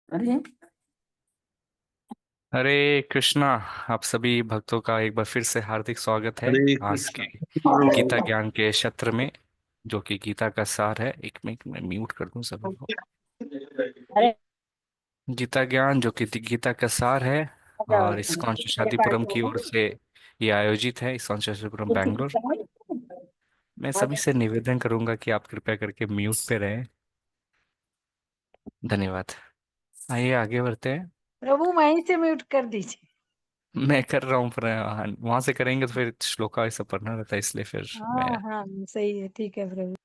अरे हरे कृष्णा। आप सभी भक्तों का एक बार फिर से हार्दिक स्वागत है हरे आज के कृष्ण। गीता ज्ञान के सत्र में, जो कि गीता का सार है। एक मिनट में म्यूट कर दूं सभी को। अरे गीता ज्ञान जो कि गीता का सार है, जाओ और इसमें। इस्कॉन ये शादीपुरम पार्टी की होगा। ओर से ये आयोजित है, इस्कॉन शादीपुरम कुछ बैंगलोर। मैं सभी से निवेदन करूंगा कि आप कृपया करके म्यूट पे रहें। धन्यवाद। आइए आगे बढ़ते हैं। प्रभु वहीं से म्यूट कर दीजिए। मैं कर रहा हूँ, पर वहां से करेंगे तो फिर श्लोका ये सब पढ़ना रहता है, इसलिए फिर मैं। हाँ हाँ, सही है, ठीक है प्रभु।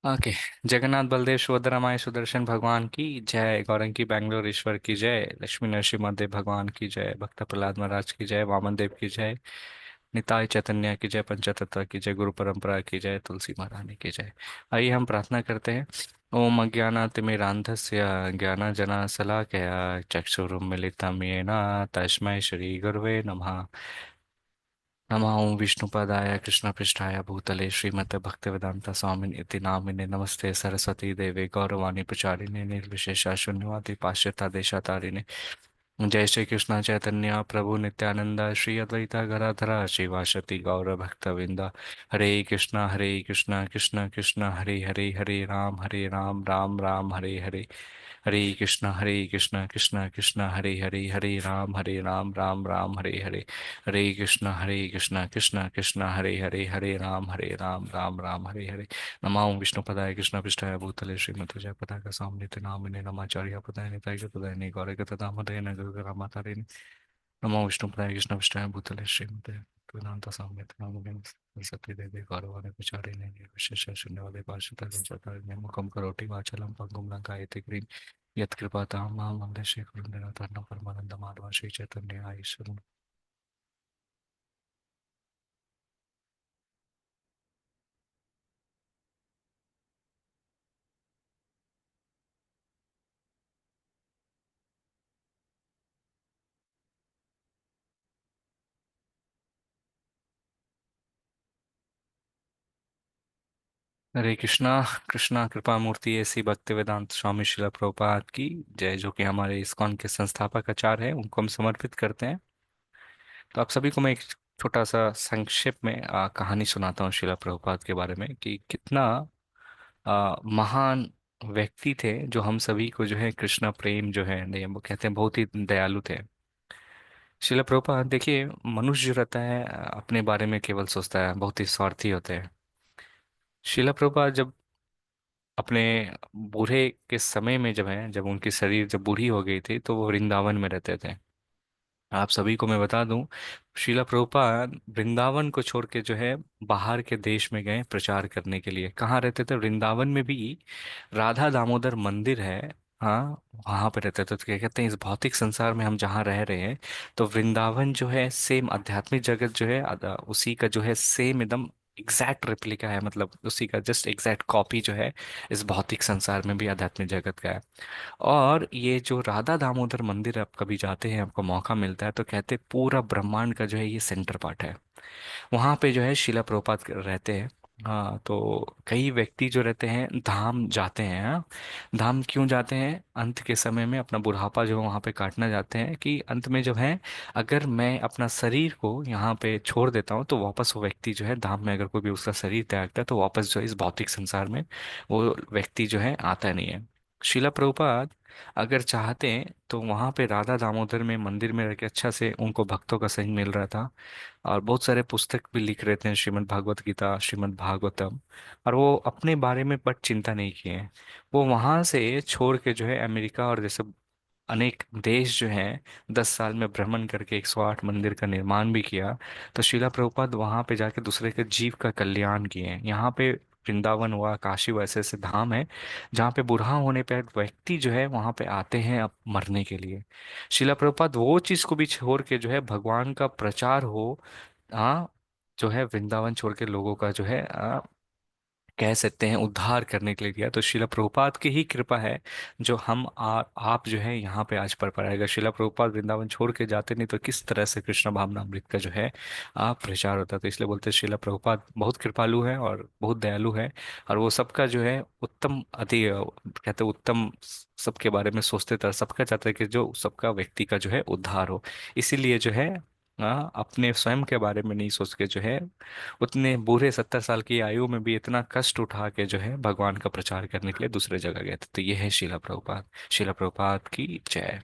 ओके। जगन्नाथ बलदेव सुभद्रा माई सुदर्शन भगवान की जय, गौरंगी बैंगलोर ईश्वर की जय, लक्ष्मी नरसिम्हा भगवान की जय, भक्त प्रहलाद महाराज की जय, वामन देव की जय, निताय चैतन्य की जय, पंचतत्व की जय, गुरु परंपरा की जय, तुलसी महारानी की जय। आइए हम प्रार्थना करते हैं। ओम अज्ञानातिमिरान्धस्य ज्ञानांजनशलाकया चक्षुरुन्मीलितं येन तस्मै श्री गुरवे नमः। नमः ओं विष्णुपदाय कृष्णपृष्ठाय भूतले श्रीमते भक्तिवेदांत स्वामिने इति नामिने नमस्ते सरस्वती देवे गौरवाणी प्रचारिणे निर्विशेष शून्यवादी पाश्चात्य देशातारिणे। जय श्री कृष्ण चैतन्य प्रभु नित्यानंद श्री अद्वैता गदाधर शिवासति गौर भक्तविंद। हरे कृष्णा कृष्ण कृष्ण हरे हरे, हरे राम राम राम हरे हरे। हरे कृष्णा कृष्ण कृष्ण हरे हरे, हरे राम राम राम हरे हरे। हरे कृष्णा कृष्ण कृष्ण हरे राम राम राम हरे हरे। नमामि विष्णुपदाय कृष्णपृष्ठाय भूतले श्रीमते जय पताका सामने नामिने नमाचार्य पदाय निताय पदाय गौरक तदामदय नगर मातारिणे। नमो विष्णुपदाय कृष्णपृष्ठाय भूतले श्रीमते वेदांत सामने नामिने सरस्वती देवी गौरवाणी प्रचारिणे निर्विशेष शून्यवादे पार्षद मुखम करोति वाचालं पंगुं लंकायते क्रीम यत्कृपातां मां वन्दे श्रीगुरुं परमानंद माधव श्री चैतन्य ईश्वर। हरे कृष्णा। कृष्णा कृपा मूर्ति ऐसी भक्ति वेदांत स्वामी शिला प्रभुपाद की जय, जो कि हमारे इस्कॉन के संस्थापक आचार्य हैं, उनको हम समर्पित करते हैं। तो आप सभी को मैं एक छोटा सा संक्षेप में कहानी सुनाता हूँ शिला प्रभुपाद के बारे में, कि कितना महान व्यक्ति थे, जो हम सभी को जो है कृष्णा प्रेम जो है, नहीं वो कहते हैं, बहुत ही दयालु थे। शिला प्रभुपाद देखिए, मनुष्य जो रहता है अपने बारे में केवल सोचता है, बहुत ही स्वार्थी होते हैं। शिला प्रभुपाद जब अपने बूढ़े के समय में, जब उनकी शरीर जब बूढ़ी हो गई थी, तो वो वृंदावन में रहते थे। आप सभी को मैं बता दूं, श्रीला प्रभुपाद वृंदावन को छोड़ के जो है बाहर के देश में गए प्रचार करने के लिए। कहाँ रहते थे? वृंदावन में भी राधा दामोदर मंदिर है। हाँ, वहां पे रहते थे। तो क्या कहते हैं, इस भौतिक संसार में हम जहाँ रह रहे हैं, तो वृंदावन जो है सेम आध्यात्मिक जगत जो है उसी का जो है सेम एकदम एग्जैक्ट रेप्लिका है, मतलब उसी का जस्ट एग्जैक्ट कॉपी जो है इस भौतिक संसार में भी आध्यात्मिक जगत का है। और ये जो राधा दामोदर मंदिर आप कभी जाते हैं, आपको मौका मिलता है, तो कहते हैं पूरा ब्रह्मांड का जो है ये सेंटर पार्ट है। वहाँ पे जो है शिला प्रभुपाद रहते हैं। हाँ, तो कई व्यक्ति जो रहते हैं धाम जाते हैं। हाँ, धाम क्यों जाते हैं? अंत के समय में अपना बुढ़ापा जो है वहाँ पे काटना जाते हैं, कि अंत में जो है, अगर मैं अपना शरीर को यहाँ पे छोड़ देता हूँ, तो वापस वो व्यक्ति जो है धाम में, अगर कोई भी उसका शरीर त्यागता है, तो वापस जो है इस भौतिक संसार में वो व्यक्ति जो है आता नहीं है। शिला प्रभुपाद अगर चाहते हैं तो वहाँ पे राधा दामोदर में मंदिर में रह के अच्छा से उनको भक्तों का संग मिल रहा था, और बहुत सारे पुस्तक भी लिख रहे थे, श्रीमद् भागवत गीता, श्रीमद् भागवतम। और वो अपने बारे में बट चिंता नहीं किए हैं। वो वहां से छोड़ के जो है अमेरिका और जैसे अनेक देश जो हैं 10 साल में भ्रमण करके 108 मंदिर का निर्माण भी किया। तो शिला प्रभुपाद वहां पे जाके दूसरे के जीव का कल्याण किए हैं। यहाँ पे वृंदावन हुआ, काशी हुआ, ऐसे ऐसे धाम है जहाँ पे बूढ़ा होने पे व्यक्ति जो है वहां पे आते हैं अब मरने के लिए। शिला प्रभुपाद वो चीज को भी छोड़ के जो है भगवान का प्रचार हो, हाँ, जो है वृंदावन छोड़ के लोगों का जो है कह सकते हैं उद्धार करने के लिए दिया। तो शिला प्रभुपाद की ही कृपा है जो हम आप जो है यहाँ पे आज पढ़ पाए। अगर शिला प्रभुपाद वृंदावन छोड़ के जाते नहीं तो किस तरह से कृष्ण भावनामृत का जो है आप प्रचार होता। तो इसलिए बोलते हैं शिला प्रभुपाद बहुत कृपालु है और बहुत दयालु है। और वो सबका जो है उत्तम अति कहते हैं उत्तम सबके बारे में सोचते थे। सबका चाहते हैं कि जो सबका व्यक्ति का जो है उद्धार हो। इसीलिए जो है अपने स्वयं के बारे में नहीं सोच के जो है उतने बूढ़े 70 साल की आयु में भी इतना कष्ट उठा के जो है भगवान का प्रचार करने के लिए दूसरे जगह गए थे। तो ये है शिला प्रभुपाद। शिला प्रभुपाद की जय।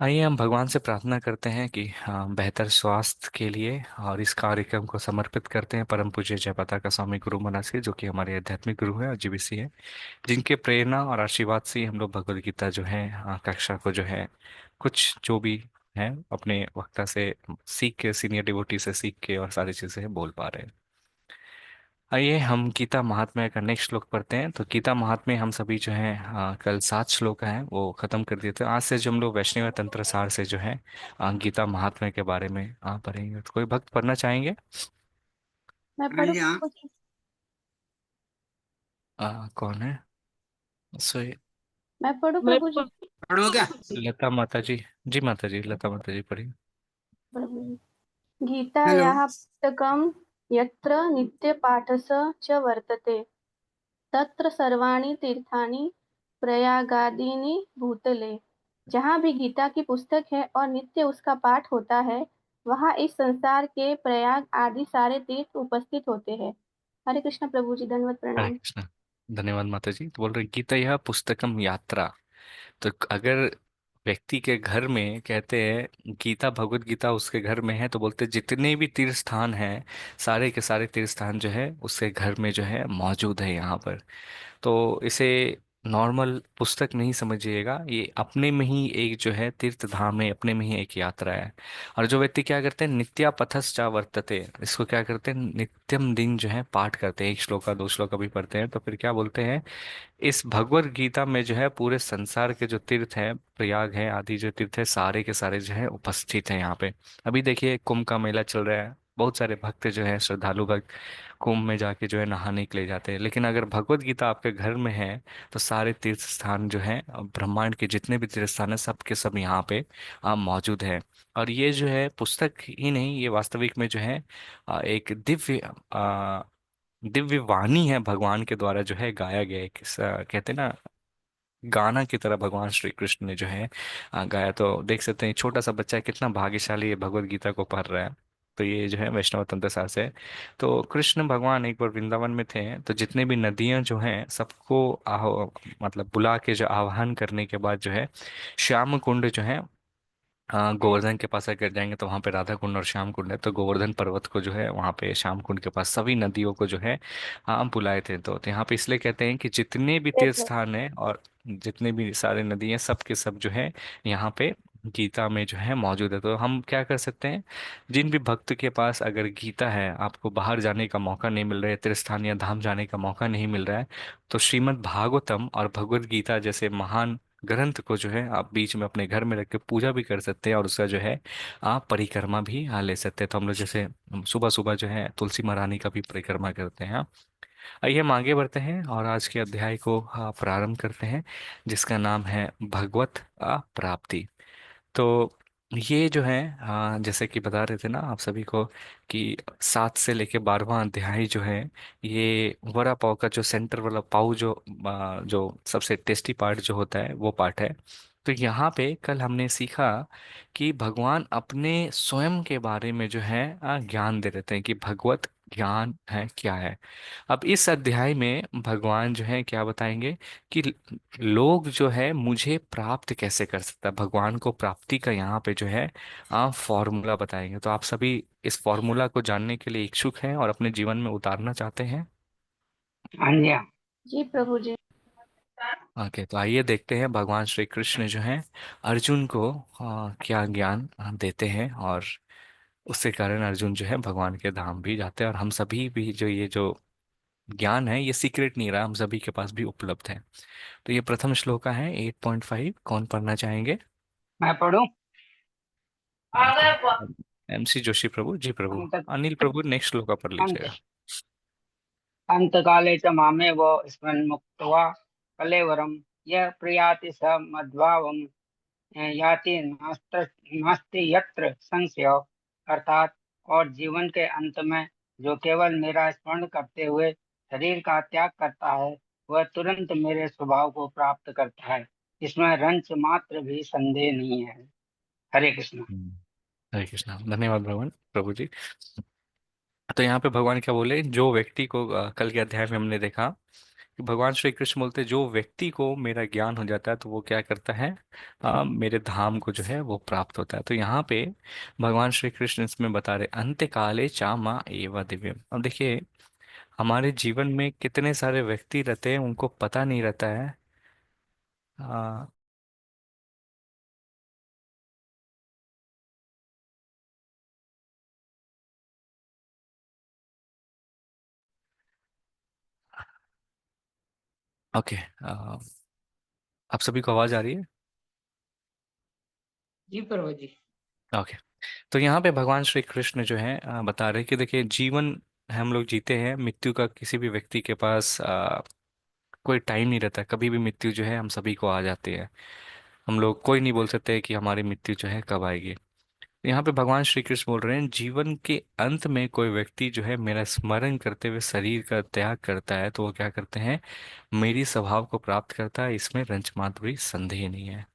आइए हम भगवान से प्रार्थना करते हैं कि बेहतर स्वास्थ्य के लिए और इस कार्यक्रम को समर्पित करते हैं परम पूज्य जयपताका का स्वामी गुरु महाराज से, जो कि हमारे आध्यात्मिक गुरु हैं और जीबीसी है, जिनके प्रेरणा और आशीर्वाद से ही हम लोग भगवद गीता जो है कक्षा को जो है कुछ जो भी है अपने वक्ता से सीख के, सीनियर डिवोटी से सीख के और सारी चीजें बोल पा रहे हैं। आइए हम गीता महात्म्य का नेक्स्ट श्लोक पढ़ते हैं। तो गीता महात्म्य हम सभी जो है कल 7 श्लोक हैं वो खत्म कर दिए थे। आज से जो हम लोग वैष्णव तंत्र सार से जो है गीता महात्म्य के बारे में पढ़ेंगे। तो कोई भक्त पढ़ना चाहेंगे? मैं हाँ पढ़ूँ जी हाँ। प्रभु जी? कौन है? सो मैं पढ़ूँ प्रभु जी? पढ़ो क्या? लता माता जी। जी माता जी, लता माता जी पढ़िए। प्रभु जी। हेलो। गीतायाः पुस्तकं यत्र नित्यपाठस च वर्तते तत्र सर्वाणि तीर्थानि प्रयागादीनि भूतले। जहाँ भी गीता की पुस्तक है और नित्य उसका पाठ होता है, वहाँ इस संसार के प्रयाग आदि सारे तीर्थ उपस्थित होते हैं। हरे कृष्ण प्रभु जी, दंडवत हरे प्रणाम। कृष्ण। धन्यवाद माता जी। तो बोल रहे गीता यह पुस्तकम यात्रा। तो अगर व्यक्ति के घर में कहते हैं गीता, भगवत गीता उसके घर में है, तो बोलते हैं जितने भी तीर्थ स्थान हैं सारे के सारे तीर्थ स्थान जो है उसके घर में जो है मौजूद है यहाँ पर। तो इसे नॉर्मल पुस्तक नहीं समझिएगा, ये अपने में ही एक जो है तीर्थ धाम है, अपने में ही एक यात्रा है। और जो व्यक्ति क्या करते हैं नित्या पथश्चा वर्तते, इसको क्या करते हैं नित्यम दिन जो है पाठ करते हैं, 1 श्लोका 2 श्लोका भी पढ़ते हैं, तो फिर क्या बोलते हैं इस भगवत गीता में जो है पूरे संसार के जो तीर्थ हैं, प्रयाग है आदि जो तीर्थ है सारे के सारे जो है उपस्थित हैं यहाँ पे। अभी देखिए कुंभ का मेला चल रहा है, बहुत सारे भक्त जो है श्रद्धालु भक्त कुंभ में जाके जो है नहाने के लिए जाते हैं। लेकिन अगर भगवत गीता आपके घर में है तो सारे तीर्थ स्थान जो है ब्रह्मांड के जितने भी तीर्थ स्थान है सब के सब यहाँ पे मौजूद है। और ये जो है पुस्तक ही नहीं, ये वास्तविक में जो है एक दिव्य वाणी है भगवान के द्वारा जो है गाया गया एक कहते हैं ना गाना की तरह भगवान श्री कृष्ण ने जो है गाया। तो देख सकते हैं छोटा सा बच्चा कितना भाग्यशाली है भगवत गीता को पढ़ रहा है। तो ये जो है वैष्णव तंत्र सार से है। तो कृष्ण भगवान एक बार वृंदावन में थे, तो जितने भी नदियां जो हैं सबको मतलब बुला के जो आह्वान करने के बाद जो है श्याम कुंड जो है गोवर्धन के पास अगर जाएंगे तो वहाँ पे राधा कुंड और श्याम कुंड है। तो गोवर्धन पर्वत को जो है वहाँ पे श्याम कुंड के पास सभी नदियों को जो है बुलाए थे। तो यहाँ पे इसलिए कहते हैं कि जितने भी तीर्थ स्थान है और जितने भी सारे नदी हैं सब के सब जो है यहाँ पे गीता में जो है मौजूद है। तो हम क्या कर सकते हैं, जिन भी भक्त के पास अगर गीता है, आपको बाहर जाने का मौका नहीं मिल रहा है, तीर्थ स्थान या धाम जाने का मौका नहीं मिल रहा है, तो श्रीमद् भागवतम और भगवत गीता जैसे महान ग्रंथ को जो है आप बीच में अपने घर में रख के पूजा भी कर सकते हैं और उसका जो है आप परिक्रमा भी ले सकते हैं। तो हम लोग जैसे सुबह सुबह जो है तुलसी महारानी का भी परिक्रमा करते हैं। आइए हम आगे बढ़ते हैं और आज के अध्याय को प्रारंभ करते हैं, जिसका नाम है भगवत प्राप्ति। तो ये जो है जैसे कि बता रहे थे ना आप सभी को कि 7 से लेके 12वां अध्याय जो है ये वड़ा पाव का जो सेंटर वाला पाव जो सबसे टेस्टी पार्ट जो होता है वो पार्ट है। तो यहाँ पे कल हमने सीखा कि भगवान अपने स्वयं के बारे में जो है ज्ञान दे देते हैं कि भगवत ज्ञान है क्या है। अब इस अध्याय में भगवान जो है क्या बताएंगे कि लोग जो है मुझे प्राप्त कैसे कर सकता है। भगवान को प्राप्ति का यहाँ पे जो है आप फॉर्मूला बताएंगे। तो आप सभी इस फॉर्मूला को जानने के लिए इच्छुक हैं और अपने जीवन में उतारना चाहते हैं? हाँ जी हाँ। जी प्रभु जी। ओके, तो आइए देखते हैं भगवान श्री कृष्ण जो है अर्जुन को क्या ज्ञान देते हैं, और उसके कारण अर्जुन जो है भगवान के धाम भी जाते हैं। और हम सभी भी जो ये जो ज्ञान है ये सीक्रेट नहीं रहा, हम सभी के पास भी उपलब्ध है। तो ये प्रथम श्लोका है 8.5, कौन पढ़ना चाहेंगे? मैं पढ़ूं? ओके, MC जोशी प्रभु जी प्रभु, हम तक। अनिल प्रभु नेक्स्ट श्लोका पढ़ हाँ जी। लीजिएगा। अंतकाले च मामेव स्मन्मुक्त्वा कलेवरं यः प्रयाति स मद्भावं याति नास्ति यत्र संशय। अर्थात और जीवन के अंत में जो केवल मेरा स्मरण करते हुए शरीर का त्याग करता है वह तुरंत मेरे स्वभाव को प्राप्त करता है। इसमें रंच मात्र भी संदेह नहीं है। हरे कृष्ण। हरे कृष्णा। धन्यवाद भगवान प्रभु जी। तो यहाँ पे भगवान क्या बोले, जो व्यक्ति को कल के अध्याय में हमने देखा कि भगवान श्री कृष्ण बोलते हैं, जो व्यक्ति को मेरा ज्ञान हो जाता है तो वो क्या करता है, मेरे धाम को जो है वो प्राप्त होता है। तो यहाँ पे भगवान श्री कृष्ण इसमें बता रहे अंत्य काले चा माँ एवा दिव्यम। अब देखिए हमारे जीवन में कितने सारे व्यक्ति रहते हैं, उनको पता नहीं रहता है। आ, ओके। आप सभी को आवाज आ रही है? जी प्रभु जी। ओके। तो यहाँ पे भगवान श्री कृष्ण जो है बता रहे कि देखिए जीवन हम लोग जीते हैं, मृत्यु का किसी भी व्यक्ति के पास कोई टाइम नहीं रहता। कभी भी मृत्यु जो है हम सभी को आ जाती है। हम लोग कोई नहीं बोल सकते कि हमारी मृत्यु जो है कब आएगी। यहाँ पे भगवान श्री कृष्ण बोल रहे हैं जीवन के अंत में कोई व्यक्ति जो है मेरा स्मरण करते हुए शरीर का त्याग करता है तो वो क्या करते हैं, मेरी स्वभाव को प्राप्त करता है। इसमें रंच मात्र भी संदेह नहीं है।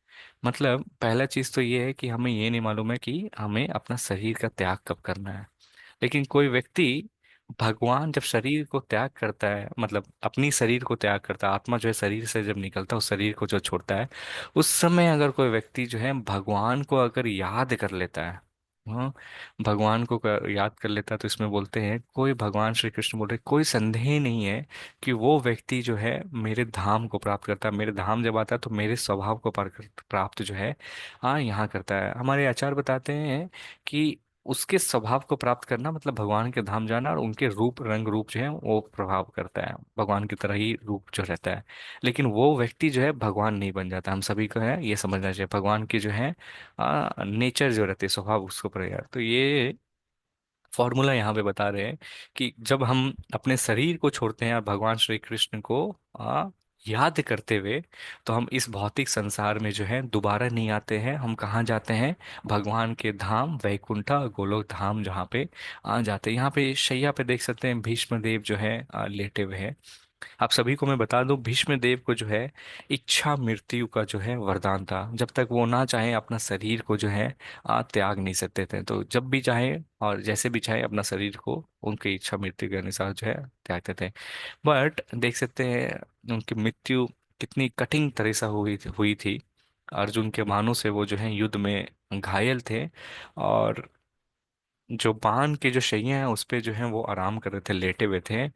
मतलब पहला चीज तो ये है कि हमें ये नहीं मालूम है कि हमें अपना शरीर का त्याग कब करना है। लेकिन कोई व्यक्ति, भगवान जब शरीर को त्याग करता है, मतलब अपनी शरीर को त्याग करता है, आत्मा जो है शरीर से जब निकलता है उस शरीर को जो छोड़ता है, उस समय अगर कोई व्यक्ति जो है भगवान को अगर याद कर लेता है, हाँ, भगवान को याद कर लेता है, तो इसमें बोलते हैं कोई, भगवान श्री कृष्ण बोल रहे कोई संदेह नहीं है कि वो व्यक्ति जो है मेरे धाम को प्राप्त करता है। मेरे धाम जब आता है तो मेरे स्वभाव को प्राप्त जो है हाँ यहाँ करता है। हमारे आचार्य बताते हैं कि उसके स्वभाव को प्राप्त करना मतलब भगवान के धाम जाना, और उनके रूप रंग रूप जो है वो प्रभाव करता है, भगवान की तरह ही रूप जो रहता है। लेकिन वो व्यक्ति जो है भगवान नहीं बन जाता। हम सभी को है ये समझना चाहिए, भगवान की जो है नेचर जो रहती है, स्वभाव, उसको प्रयास। तो ये फॉर्मूला यहाँ पे बता रहे हैं कि जब हम अपने शरीर को छोड़ते हैं और भगवान श्री कृष्ण को याद करते हुए, तो हम इस भौतिक संसार में जो है दोबारा नहीं आते हैं। हम कहाँ जाते हैं, भगवान के धाम वैकुंठा गोलोक धाम, जहाँ पे आ जाते हैं। यहाँ पे शैया पे देख सकते हैं भीष्म देव जो है लेटे हुए हैं। आप सभी को मैं बता दूं, भीष्म देव को जो है इच्छा मृत्यु का जो है वरदान था। जब तक वो ना चाहे अपना शरीर को जो है त्याग नहीं सकते थे। तो जब भी चाहे और जैसे भी चाहे अपना शरीर को उनकी इच्छा मृत्यु के अनुसार जो है त्यागते थे। बट देख सकते हैं उनकी मृत्यु कितनी कठिन तरह से हुई थी। अर्जुन के बाणों से वो जो है युद्ध में घायल थे, और जो बाण के जो शैया हैं उस पे जो है वो आराम कर रहे थे, लेटे हुए थे।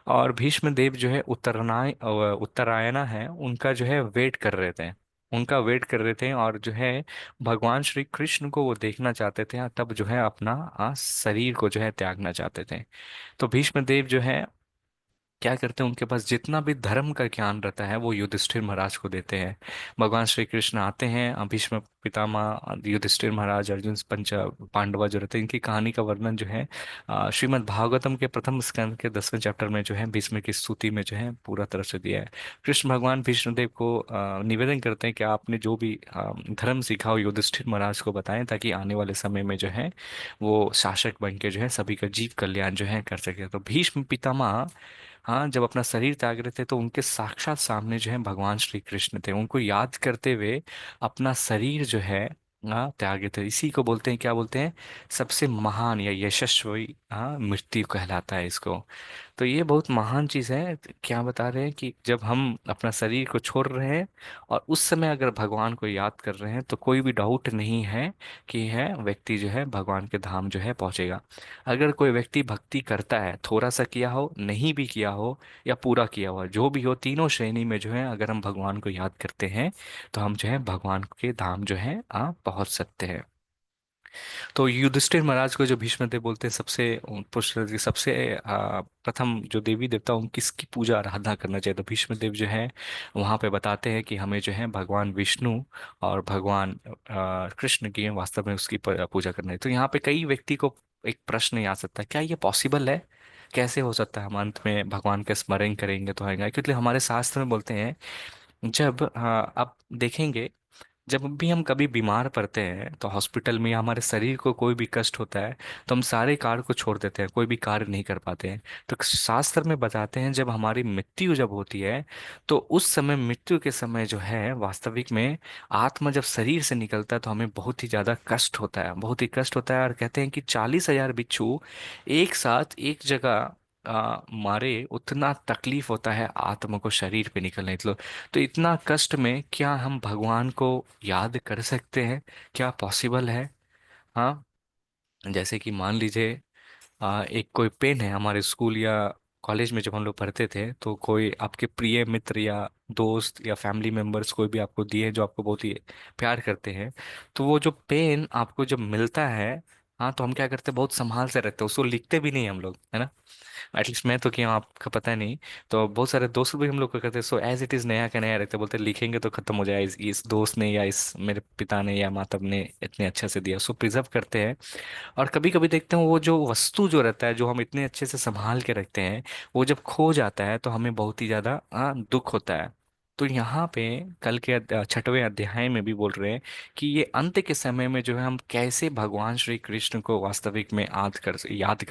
और भीष्म देव जो है उत्तरायणा है उनका जो है वेट कर रहे थे, उनका वेट कर रहे थे। और जो है भगवान श्री कृष्ण को वो देखना चाहते थे, तब जो है अपना शरीर को जो है त्यागना चाहते थे। तो भीष्म देव जो है क्या करते हैं, उनके पास जितना भी धर्म का ज्ञान रहता है वो युधिष्ठिर महाराज को देते हैं। भगवान श्री कृष्ण आते हैं, भीष्म पितामह, युधिष्ठिर महाराज, अर्जुन, पंच पांडवा जो रहते हैं, इनकी कहानी का वर्णन जो है श्रीमद् भागवतम के प्रथम स्कंद के 10वें चैप्टर में जो है भीष्म की स्तुति में जो है पूरा तरह से दिया है। कृष्ण भगवान भीष्म देव को निवेदन करते हैं कि आपने जो भी धर्म सीखा हो युधिष्ठिर महाराज को बताएं, ताकि आने वाले समय में जो है वो शासक बन के जो है सभी का जीव कल्याण जो है कर सके। तो भीष्म पितामह हाँ जब अपना शरीर त्याग रहे थे तो उनके साक्षात सामने जो है भगवान श्री कृष्ण थे। उनको याद करते हुए अपना शरीर जो है त्यागे थे। इसी को बोलते हैं, क्या बोलते हैं, सबसे महान या यशस्वी मृत्यु कहलाता है इसको। तो ये बहुत महान चीज है। क्या बता रहे हैं कि जब हम अपना शरीर को छोड़ रहे हैं और उस समय अगर भगवान को याद कर रहे हैं तो कोई भी डाउट नहीं है कि है व्यक्ति जो है भगवान के धाम जो है पहुंचेगा। अगर कोई व्यक्ति भक्ति करता है, थोड़ा सा किया हो, नहीं भी किया हो, या पूरा किया हुआ, जो भी हो, तीनों श्रेणी में जो है अगर हम भगवान को याद करते हैं तो हम जो है भगवान के धाम जो है पहुंच सकते हैं। तो युधिष्ठिर महाराज को जो भीष्मदेव बोलते हैं सबसे पुरुष की सबसे प्रथम जो देवी देवता उनकी किसकी पूजा आराधना करना चाहिए, तो भीष्मदेव जो है वहाँ पे बताते हैं कि हमें जो है भगवान विष्णु और भगवान कृष्ण की वास्तव में उसकी पूजा करना है। तो यहाँ पे कई व्यक्ति को एक प्रश्न आ सकता है, क्या ये पॉसिबल है कैसे हो सकता है हम अंत में भगवान का स्मरण करेंगे तो आएगा? क्योंकि हमारे शास्त्र में बोलते हैं, जब आप देखेंगे, जब भी हम कभी बीमार पड़ते हैं तो हॉस्पिटल में या हमारे शरीर को कोई भी कष्ट होता है, तो हम सारे कार्य को छोड़ देते हैं, कोई भी कार्य नहीं कर पाते हैं। तो शास्त्र में बताते हैं, जब हमारी मृत्यु जब होती है, तो उस समय, मृत्यु के समय जो है, वास्तविक में आत्मा जब शरीर से निकलता है तो हमें बहुत ही ज्यादा कष्ट होता है, बहुत ही कष्ट होता है। और कहते हैं कि 40,000 बिच्छू एक साथ एक जगह मारे, उतना तकलीफ होता है आत्मा को शरीर पे निकलने। तो इतना कष्ट में क्या हम भगवान को याद कर सकते हैं? क्या पॉसिबल है? हाँ, जैसे कि मान लीजिए, एक कोई पेन है हमारे स्कूल या कॉलेज में, जब हम लोग पढ़ते थे तो कोई आपके प्रिय मित्र या दोस्त या फैमिली मेंबर्स कोई भी आपको दिए, जो आपको बहुत ही प्यार करते हैं, तो वो जो पेन आपको जब मिलता है, हाँ, तो हम क्या करते हैं, बहुत संभाल से रखते हैं उसको, लिखते भी नहीं हम लोग, है ना। एटलीस्ट मैं तो किया हूं, आपका पता नहीं। तो बहुत सारे दोस्त भी हम लोग को करते हैं, सो एज इट इज, नया का नया रखते हैं, बोलते हैं लिखेंगे तो खत्म हो जाए, इस दोस्त ने या इस मेरे पिता ने या माता ने इतने अच्छे से दिया, सो प्रिजर्व करते हैं। और कभी कभी देखते हैं, वो जो वस्तु जो रहता है, जो हम इतने अच्छे से संभाल के रखते हैं, वो जब खो जाता है तो हमें बहुत ही ज्यादा दुख होता है। तो यहाँ पे कल के 6वें अध्याय में भी बोल रहे हैं कि ये अंत के समय में जो है, हम कैसे भगवान श्री कृष्ण को वास्तविक में याद कर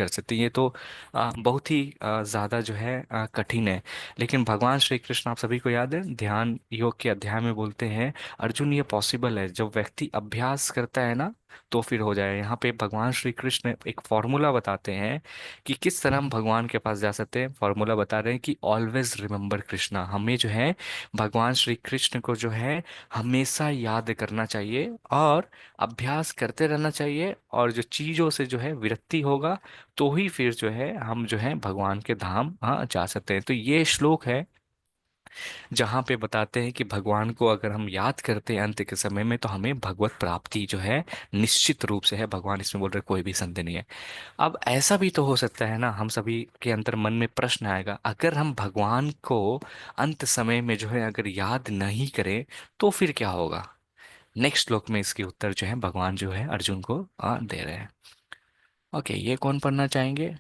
सकते हैं। ये तो बहुत ही ज्यादा जो है कठिन है। लेकिन भगवान श्री कृष्ण, आप सभी को याद है, ध्यान योग के अध्याय में बोलते हैं, अर्जुन ये पॉसिबल है, जब व्यक्ति अभ्यास करता है ना, तो फिर हो जाए। यहाँ पे भगवान श्री कृष्ण एक फॉर्मूला बताते हैं कि किस तरह हम भगवान के पास जा सकते हैं। फॉर्मूला बता रहे हैं कि ऑलवेज रिमेम्बर कृष्णा, हमें जो है भगवान श्री कृष्ण को जो है हमेशा याद करना चाहिए, और अभ्यास करते रहना चाहिए, और जो चीजों से जो है विरक्ति होगा, तो ही फिर जो है हम जो है भगवान के धाम जा सकते हैं। तो ये श्लोक है जहाँ पे बताते हैं कि भगवान को अगर हम याद करते हैं अंत के समय में, तो हमें भगवत प्राप्ति जो है निश्चित रूप से है। भगवान इसमें बोल रहे, कोई भी संदेह नहीं है। अब ऐसा भी तो हो सकता है ना, हम सभी के अंतर मन में प्रश्न आएगा, अगर हम भगवान को अंत समय में जो है अगर याद नहीं करें, तो फिर क्या होगा? नेक्स्ट श्लोक में इसकी उत्तर जो है भगवान जो है अर्जुन को दे रहे हैं। ओके, ये कौन पढ़ना चाहेंगे?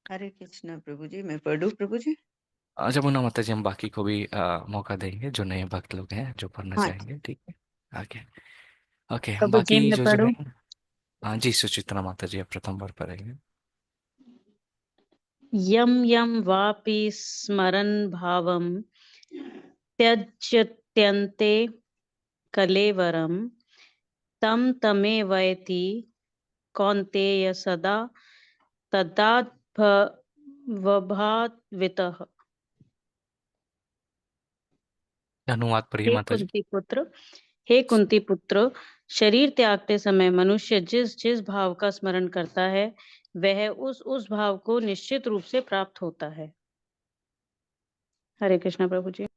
हरे कृष्णा प्रभु जी, मैं पढ़ूं प्रभु जी? जमुना माता जी, हम बाकी को भी मौका देंगे, जो नए भक्त लोग हैं जो पढ़ना हाँ चाहेंगे, ठीक है। ओके। ओके, प्रभु जी बाकी मैं जो पढ़ूं। है, हाँ जी, सुचित्रा माता जी, आप प्रथम बार पढ़ेंगे। यं यं वापि स्मरन् भावं त्यजत्यन्ते कलेवरं तं तमेवैति कौन्तेय सदा तदात्भवभावितः। अनुवाद पढ़िए हे माता जी। कुंती पुत्र, हे कुंती पुत्र, शरीर त्यागते समय मनुष्य जिस जिस भाव का स्मरण करता है, वह उस भाव को निश्चित रूप से प्राप्त होता है। हरे कृष्णा प्रभु जी।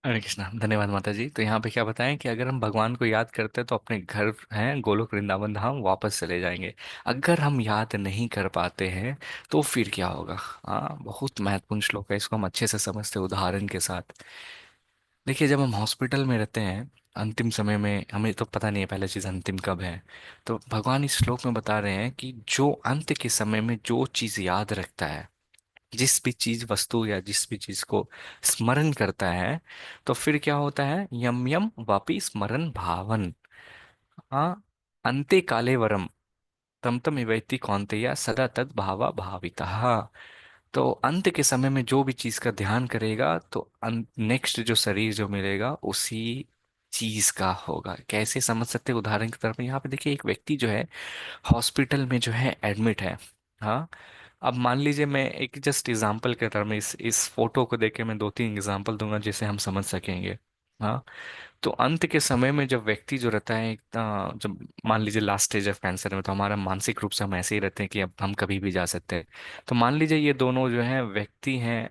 हरे कृष्णा, धन्यवाद माता जी। तो यहाँ पे क्या बताएं कि अगर हम भगवान को याद करते हैं तो अपने घर हैं गोलोक वृंदावन धाम वापस चले जाएंगे। अगर हम याद नहीं कर पाते हैं, तो फिर क्या होगा? हाँ, बहुत महत्वपूर्ण श्लोक है, इसको हम अच्छे से समझते हैं उदाहरण के साथ। देखिए, जब हम हॉस्पिटल में रहते हैं अंतिम समय में, हमें तो पता नहीं है पहले चीज अंतिम कब है। तो भगवान इस श्लोक में बता रहे हैं कि जो अंत के समय में जो चीज याद रखता है, जिस भी चीज वस्तु या जिस भी चीज को स्मरण करता है, तो फिर क्या होता है? यम यम वापि स्मरण भावन, हाँ, अंते काले वरम तम तम इवैति कौन्तेय सदा तद भावा भावितः। तो अंत के समय में जो भी चीज का ध्यान करेगा, तो नेक्स्ट जो शरीर जो मिलेगा उसी चीज का होगा। कैसे समझ सकते हैं? उदाहरण की तरफ यहाँ पे देखिए, एक व्यक्ति जो है हॉस्पिटल में जो है एडमिट है, हाँ। अब मान लीजिए, मैं एक जस्ट एग्जांपल के तरह में इस फोटो को देख के मैं दो तीन एग्जांपल दूंगा जिसे हम समझ सकेंगे, हाँ। तो अंत के समय में जब व्यक्ति जो रहता है, जब मान लीजिए लास्ट स्टेज ऑफ कैंसर में, तो हमारा मानसिक रूप से हम ऐसे ही रहते हैं कि अब हम कभी भी जा सकते हैं। तो मान लीजिए ये दोनों जो है व्यक्ति हैं,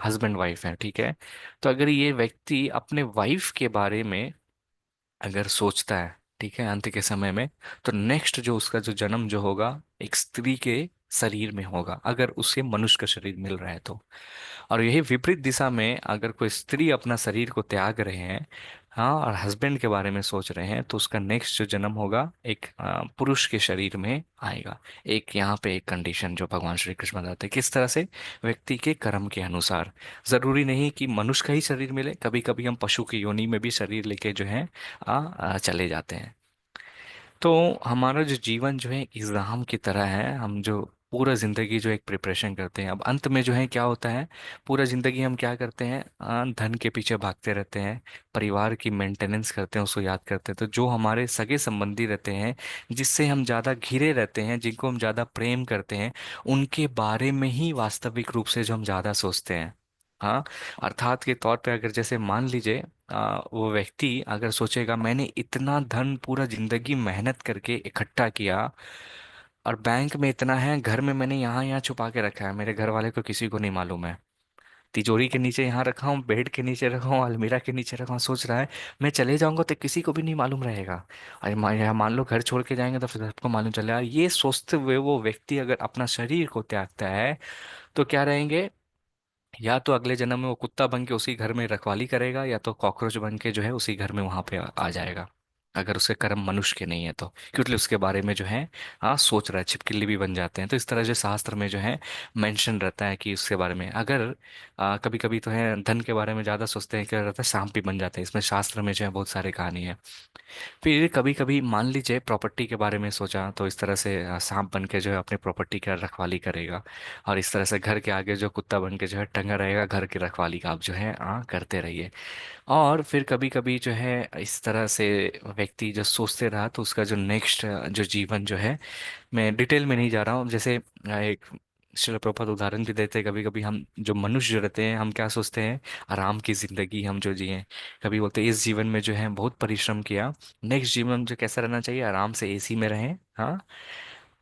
हस्बैंड वाइफ हैं, ठीक है। तो अगर ये व्यक्ति अपने वाइफ के बारे में अगर सोचता है, ठीक है, अंत के समय में, तो नेक्स्ट जो उसका जो जन्म जो होगा, एक स्त्री के शरीर में होगा, अगर उसे मनुष्य का शरीर मिल रहा है तो। और यही विपरीत दिशा में अगर कोई स्त्री अपना शरीर को त्याग रहे हैं, हाँ, और हस्बैंड के बारे में सोच रहे हैं तो उसका नेक्स्ट जो जन्म होगा एक पुरुष के शरीर में आएगा। एक यहाँ पे एक कंडीशन जो भगवान श्री कृष्ण बताते हैं, किस तरह से व्यक्ति के कर्म के अनुसार। जरूरी नहीं कि मनुष्य का ही शरीर मिले, कभी कभी हम पशु की योनि में भी शरीर लेके जो है चले जाते हैं। तो हमारा जो जीवन जो है एग्जाम की तरह है, हम जो पूरा जिंदगी जो एक प्रिपरेशन करते हैं, अब अंत में जो है क्या होता है, पूरा जिंदगी हम क्या करते हैं, धन के पीछे भागते रहते हैं, परिवार की मेंटेनेंस करते हैं, उसको याद करते हैं। तो जो हमारे सगे संबंधी रहते हैं, जिससे हम ज़्यादा घिरे रहते हैं, जिनको हम ज़्यादा प्रेम करते हैं, उनके बारे में ही वास्तविक रूप से जो हम ज़्यादा सोचते हैं। हाँ, अर्थात के तौर पे अगर जैसे मान लीजिए वो व्यक्ति अगर सोचेगा मैंने इतना धन पूरा जिंदगी मेहनत करके इकट्ठा किया, और बैंक में इतना है, घर में मैंने यहाँ यहाँ छुपा के रखा है, मेरे घर वाले को किसी को नहीं मालूम है, तिजोरी के नीचे यहाँ रखा हूँ, बेड के नीचे रखा हूँ, अलमीरा के नीचे रखा हूँ, सोच रहा है मैं चले जाऊंगा तो किसी को भी नहीं मालूम रहेगा, और यहाँ मान लो घर छोड़ के जाएंगे तो फिर सबको मालूम चलेगा। ये सोचते हुए वो व्यक्ति अगर अपना शरीर को त्यागता है तो क्या रहेंगे, या तो अगले जन्म में वो कुत्ता बन के उसी घर में रखवाली करेगा, या तो कॉकरोच बन के जो है उसी घर में वहां पे आ जाएगा, अगर उसके कर्म मनुष्य के नहीं है तो, क्योंकि उसके बारे में जो है सोच रहा है, छिपकली भी बन जाते हैं। तो इस तरह से शास्त्र में जो है मेंशन रहता है कि उसके बारे में अगर कभी कभी तो है धन के बारे में ज्यादा सोचते हैं, क्या रहता है सांप भी बन जाते हैं, इसमें शास्त्र में जो है बहुत सारी कहानी है। फिर कभी कभी मान लीजिए प्रॉपर्टी के बारे में सोचा, तो इस तरह से सांप बन के जो है अपनी प्रॉपर्टी का रखवाली करेगा, और इस तरह से घर के आगे जो कुत्ता बन के जो है टंगा रहेगा, घर की रखवाली का आप जो है करते रहिए। और फिर कभी कभी जो है इस तरह से व्यक्ति जो सोचते रहा तो उसका जो नेक्स्ट जो जीवन जो है, मैं डिटेल में नहीं जा रहा हूँ, जैसे एक शिल प्रभात उदाहरण भी देते हैं, कभी कभी हम जो मनुष्य जो रहते हैं हम क्या सोचते हैं, आराम की जिंदगी हम जो जिए, कभी बोलते हैं इस जीवन में जो है बहुत परिश्रम किया, नेक्स्ट जीवन जो कैसा रहना चाहिए, आराम से एसी में रहें, हाँ,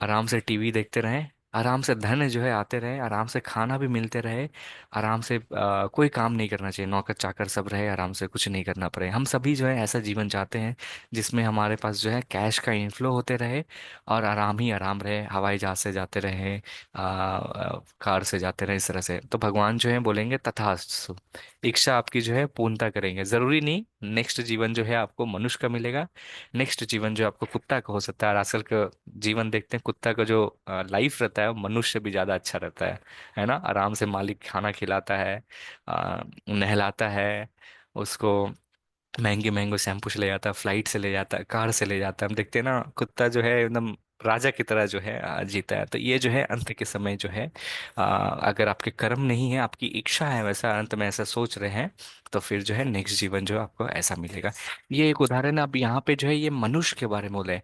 आराम से टीवी देखते रहें, आराम से धन जो है आते रहे, आराम से खाना भी मिलते रहे, आराम से कोई काम नहीं करना चाहिए, नौकर चाकर सब रहे, आराम से कुछ नहीं करना पड़े। हम सभी जो है ऐसा जीवन चाहते हैं जिसमें हमारे पास जो है कैश का इन्फ्लो होते रहे, और आराम ही आराम रहे, हवाई जहाज से जाते रहे, कार से जाते रहे, इस तरह से। तो भगवान जो है बोलेंगे तथास्तु, इच्छा आपकी जो है पूर्णता करेंगे। जरूरी नहीं नेक्स्ट जीवन जो है आपको मनुष्य का मिलेगा, नेक्स्ट जीवन जो आपको कुत्ता का हो सकता है। और आजकल का जीवन देखते हैं, कुत्ता का जो लाइफ रहता है वो मनुष्य से भी ज्यादा अच्छा रहता है ना। आराम से मालिक खाना खिलाता है, नहलाता है उसको, महंगे महंगे शैम्पू से ले जाता है, फ्लाइट से ले जाता है, कार से ले जाता है। हम देखते हैं ना कुत्ता जो है एकदम राजा की तरह जो है जीता है। तो ये जो है अंत के समय जो है अगर आपके कर्म नहीं है, आपकी इच्छा है वैसा, अंत में ऐसा सोच रहे हैं, तो फिर जो है नेक्स्ट जीवन जो है आपको ऐसा मिलेगा। ये एक उदाहरण है। अब यहाँ पे जो है ये मनुष्य के बारे में बोले,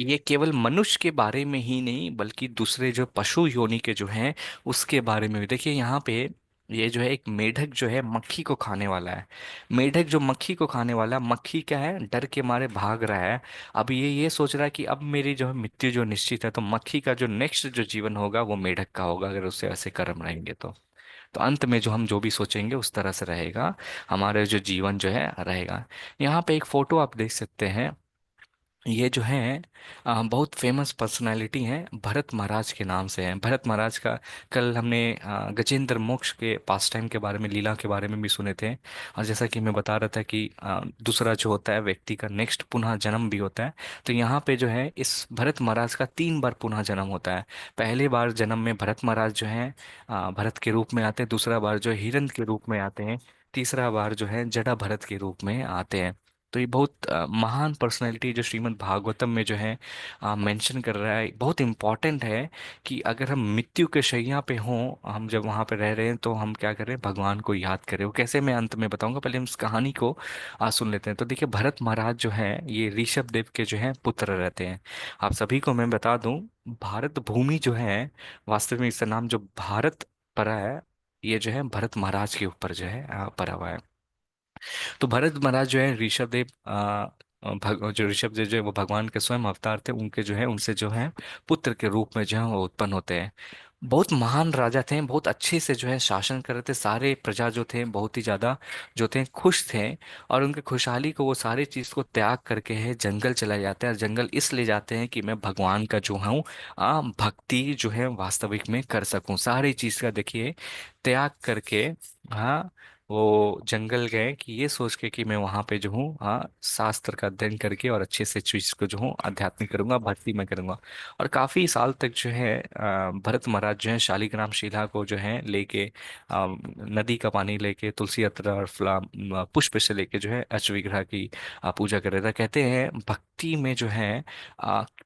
ये केवल मनुष्य के बारे में ही नहीं बल्कि दूसरे जो पशु योनि के जो हैं उसके बारे में भी। देखिए यहाँ पे ये जो है एक मेढक जो है मक्खी को खाने वाला है, मेढक जो मक्खी को खाने वाला है, मक्खी क्या है, डर के मारे भाग रहा है। अब ये सोच रहा है कि अब मेरी जो है मृत्यु जो निश्चित है, तो मक्खी का जो नेक्स्ट जो जीवन होगा वो मेढक का होगा, अगर उससे ऐसे कर्म रहेंगे तो अंत में जो हम जो भी सोचेंगे उस तरह से रहेगा, हमारे जो जीवन जो है रहेगा। यहाँ पे एक फोटो आप देख सकते हैं, ये जो है बहुत फेमस पर्सनालिटी हैं, भरत महाराज के नाम से हैं। भरत महाराज का कल हमने गजेंद्र मोक्ष के पास टाइम के बारे में, लीला के बारे में भी सुने थे। और जैसा कि मैं बता रहा था कि दूसरा जो होता है व्यक्ति का नेक्स्ट पुनः जन्म भी होता है। तो यहाँ पे जो है इस भरत महाराज का 3 बार पुनः जन्म होता है। पहले बार जन्म में भरत महाराज जो है भरत के रूप में आते हैं, दूसरा बार जो है हिरण्य के रूप में आते हैं, तीसरा बार जो है जड़ा भरत के रूप में आते हैं। तो ये बहुत महान पर्सनैलिटी जो श्रीमद् भागवतम में जो है मेंशन कर रहा है, बहुत इम्पोर्टेंट है कि अगर हम मृत्यु के शैया पे हों, हम जब वहाँ पे रह रहे हैं तो हम क्या करें, भगवान को याद करें। वो कैसे मैं अंत में बताऊंगा, पहले हम इस कहानी को सुन लेते हैं। तो देखिए भरत महाराज जो है ये ऋषभ देव के जो है पुत्र रहते हैं। आप सभी को मैं बता दूं, भारत भूमि जो है वास्तव में इसका नाम जो भारत पड़ा है, ये जो है भरत महाराज के ऊपर जो है पड़ा हुआ है। तो भरत महाराज जो है ऋषभ देव जो ऋषभ देव जो है वो भगवान के स्वयं अवतार थे, उनके जो है उनसे जो है पुत्र के रूप में जो है वो उत्पन्न होते हैं। बहुत महान राजा थे, बहुत अच्छे से जो है शासन कर रहे थे, सारे प्रजा जो थे बहुत ही ज्यादा जो थे खुश थे। और उनके खुशहाली को वो सारी चीज को त्याग करके है जंगल चला जाते हैं, और जंगल इसलिए जाते हैं कि मैं भगवान का जो हूँ भक्ति जो है वास्तविक में कर सकूं, सारी चीज का देखिए त्याग करके। हाँ, वो जंगल गए कि ये सोच के कि मैं वहां पे जो हूँ शास्त्र का अध्ययन करके और अच्छे से चीज को जो हूँ आध्यात्मिक करूंगा, भक्ति में करूंगा। और काफी साल तक जो है भरत महाराज जो है शालिग्राम शिला को जो है लेके नदी का पानी लेके तुलसी अत्र और पुष्प से लेके जो है अच विग्रह की पूजा कर रहे थे। कहते हैं भक्ति में जो है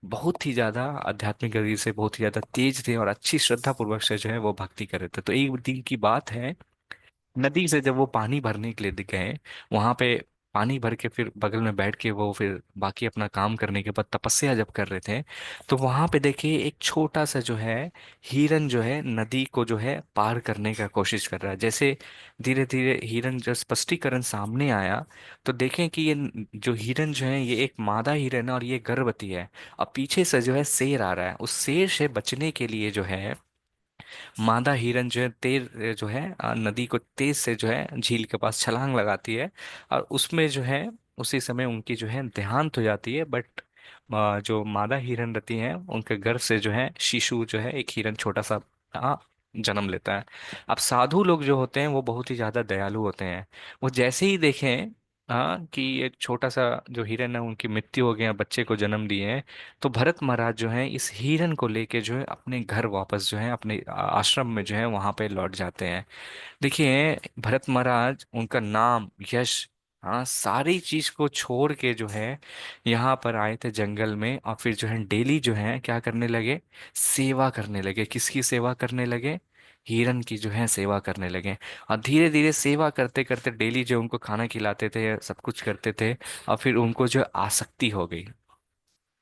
बहुत ही ज्यादा आध्यात्मिक गति से बहुत ही ज्यादा तेज थे और अच्छी श्रद्धा पूर्वक से जो है वो भक्ति कर रहे थे। तो एक दिन की बात है, नदी से जब वो पानी भरने के लिए गए, वहां पे पानी भर के फिर बगल में बैठ के वो फिर बाकी अपना काम करने के बाद तपस्या जब कर रहे थे, तो वहां पे देखिए एक छोटा सा जो है हिरन जो है नदी को जो है पार करने का कोशिश कर रहा है। जैसे धीरे धीरे हिरन जब स्पष्टीकरण सामने आया, तो देखें कि ये जो हिरन जो है ये एक मादा हिरन है और ये गर्भवती है। अब पीछे से जो है शेर आ रहा है, उस शेर से बचने के लिए जो है मादा हिरन जो है तेर जो है नदी को तेज से जो है झील के पास छलांग लगाती है। और उसमें जो है उसी समय उनकी जो है देहांत हो जाती है। बट जो मादा हिरन रहती हैं उनके गर्भ से जो है शिशु जो है एक हिरन छोटा सा जन्म लेता है। अब साधु लोग जो होते हैं वो बहुत ही ज्यादा दयालु होते हैं। वो जैसे ही देखें कि ये छोटा सा जो हिरन है उनकी मृत्यु हो गई, बच्चे को जन्म दिए हैं, तो भरत महाराज जो है इस हिरन को लेके जो है अपने घर वापस जो है अपने आश्रम में जो है वहां पे लौट जाते हैं। देखिए भरत महाराज उनका नाम, यश, सारी चीज को छोड़ के जो है यहाँ पर आए थे जंगल में, और फिर जो है डेली जो है क्या करने लगे, सेवा करने लगे। किसकी सेवा करने लगे? हिरन की जो है सेवा करने लगे। और धीरे धीरे सेवा करते करते डेली जो उनको खाना खिलाते थे, सब कुछ करते थे, और फिर उनको जो आसक्ति हो गई।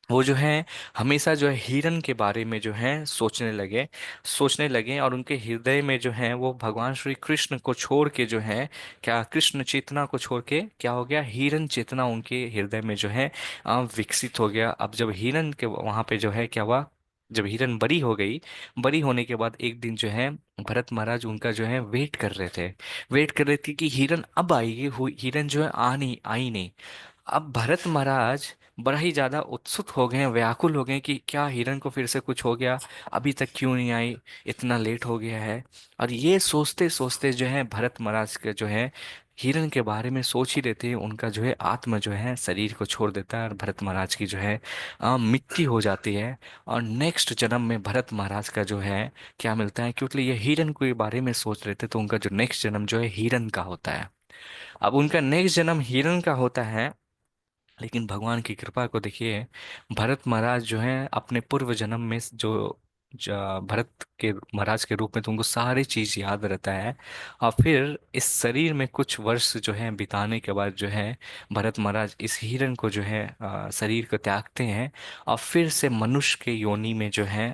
वो जो है हमेशा जो है हिरन के बारे में जो है सोचने लगे और उनके हृदय में जो है वो भगवान श्री कृष्ण को छोड़ के जो है, क्या कृष्ण चेतना को छोड़ के क्या हो गया, हिरन चेतना उनके हृदय में जो है विकसित हो गया। अब जब हिरन के वहां पे जो है क्या हुआ, जब हिरन बड़ी हो गई, बड़ी होने के बाद एक दिन जो है भरत महाराज उनका जो है वेट कर रहे थे कि हिरन अब आएगी। हिरन जो है आई नहीं। अब भरत महाराज बड़ा ही ज्यादा उत्सुक हो गए हैं, व्याकुल हो गए हैं कि क्या हिरन को फिर से कुछ हो गया, अभी तक क्यों नहीं आई, इतना लेट हो गया है। और ये सोचते सोचते जो है भरत महाराज के जो है हिरन के बारे में सोच ही रहते हैं, उनका जो है आत्मा जो है शरीर को छोड़ देता है और भरत महाराज की जो है मृत्यु हो जाती है। और नेक्स्ट जन्म में भरत महाराज का जो है क्या मिलता है, क्योंकि ये हिरन के बारे में सोच रहे थे, तो उनका जो नेक्स्ट जन्म जो है हिरन का होता है। अब उनका नेक्स्ट जन्म हिरन का होता है, लेकिन भगवान की कृपा को देखिए, भरत महाराज जो हैं अपने पूर्व जन्म में भरत के महाराज के रूप में तो उनको सारी चीज याद रहता है। और फिर इस शरीर में कुछ वर्ष जो है बिताने के बाद जो है भरत महाराज इस हिरण को जो है शरीर को त्यागते हैं, और फिर से मनुष्य के योनि में जो है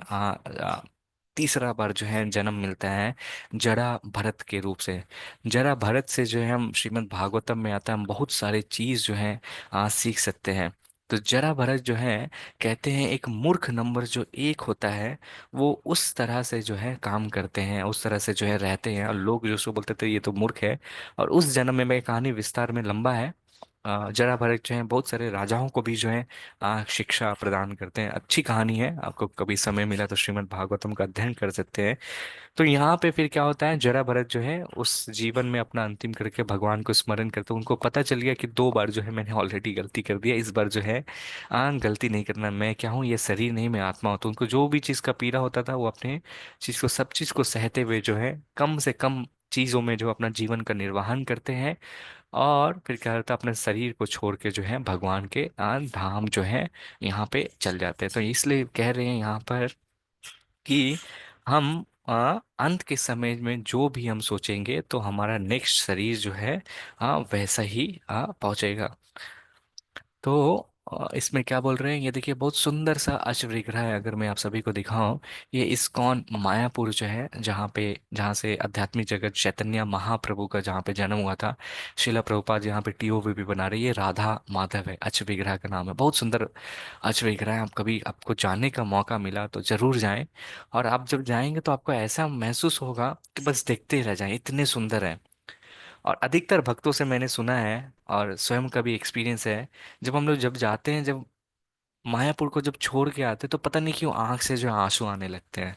तीसरा बार जो है जन्म मिलता है जड़ा भरत के रूप से। जरा भरत से जो है हम श्रीमद् भागवतम में आता है, हम बहुत सारे चीज जो है सीख सकते हैं। तो जरा भरत जो है कहते हैं एक मूर्ख नंबर जो एक होता है, वो उस तरह से जो है काम करते हैं, उस तरह से जो है रहते हैं, और लोग जो सो बोलते थे ये तो मूर्ख है। और उस जन्म में मैं कहानी विस्तार में लंबा है। जरा भरत जो है बहुत सारे राजाओं को भी जो है शिक्षा प्रदान करते हैं। अच्छी कहानी है, आपको कभी समय मिला तो श्रीमद् भागवतम का अध्ययन कर सकते हैं। तो यहाँ पे फिर क्या होता है, जरा भरत जो है उस जीवन में अपना अंतिम करके भगवान को स्मरण करते, उनको पता चल गया कि 2 बार जो है मैंने ऑलरेडी गलती कर दिया, इस बार जो है गलती नहीं करना। मैं क्या हूँ, ये शरीर नहीं, मैं आत्मा हूँ। तो उनको जो भी चीज़ का पीड़ा होता था वो अपने चीज़ को सब चीज़ को सहते हुए जो है कम से कम चीज़ों में जो अपना जीवन का निर्वहन करते हैं। और फिर क्या होता है, अपने शरीर को छोड़ के जो है भगवान के धाम जो है यहाँ पे चल जाते हैं। तो इसलिए कह रहे हैं यहाँ पर कि हम अंत के समय में जो भी हम सोचेंगे तो हमारा नेक्स्ट शरीर जो है वैसा ही पहुंचेगा। तो इसमें क्या बोल रहे हैं, ये देखिए बहुत सुंदर सा अश्वविग्रह है। अगर मैं आप सभी को दिखाऊं, ये इस्कॉन मायापुर जो है, जहाँ से आध्यात्मिक जगत चैतन्य महाप्रभु का जहाँ पे जन्म हुआ था, शिला प्रभुपाद यहाँ पे टीओवी भी बना रही है। राधा माधव है अश्वविग्रह का नाम है, बहुत सुंदर अश्वविग्रह है। आप कभी आपको जाने का मौका मिला तो जरूर जाएं। और आप जब जाएंगे तो आपको ऐसा महसूस होगा कि बस देखते ही रह जाएं, इतने सुंदर है। और अधिकतर भक्तों से मैंने सुना है और स्वयं का भी एक्सपीरियंस है, जब हम लोग जब जाते हैं, जब मायापुर को जब छोड़ के आते हैं, तो पता नहीं क्यों आंख से जो आंसू आने लगते हैं।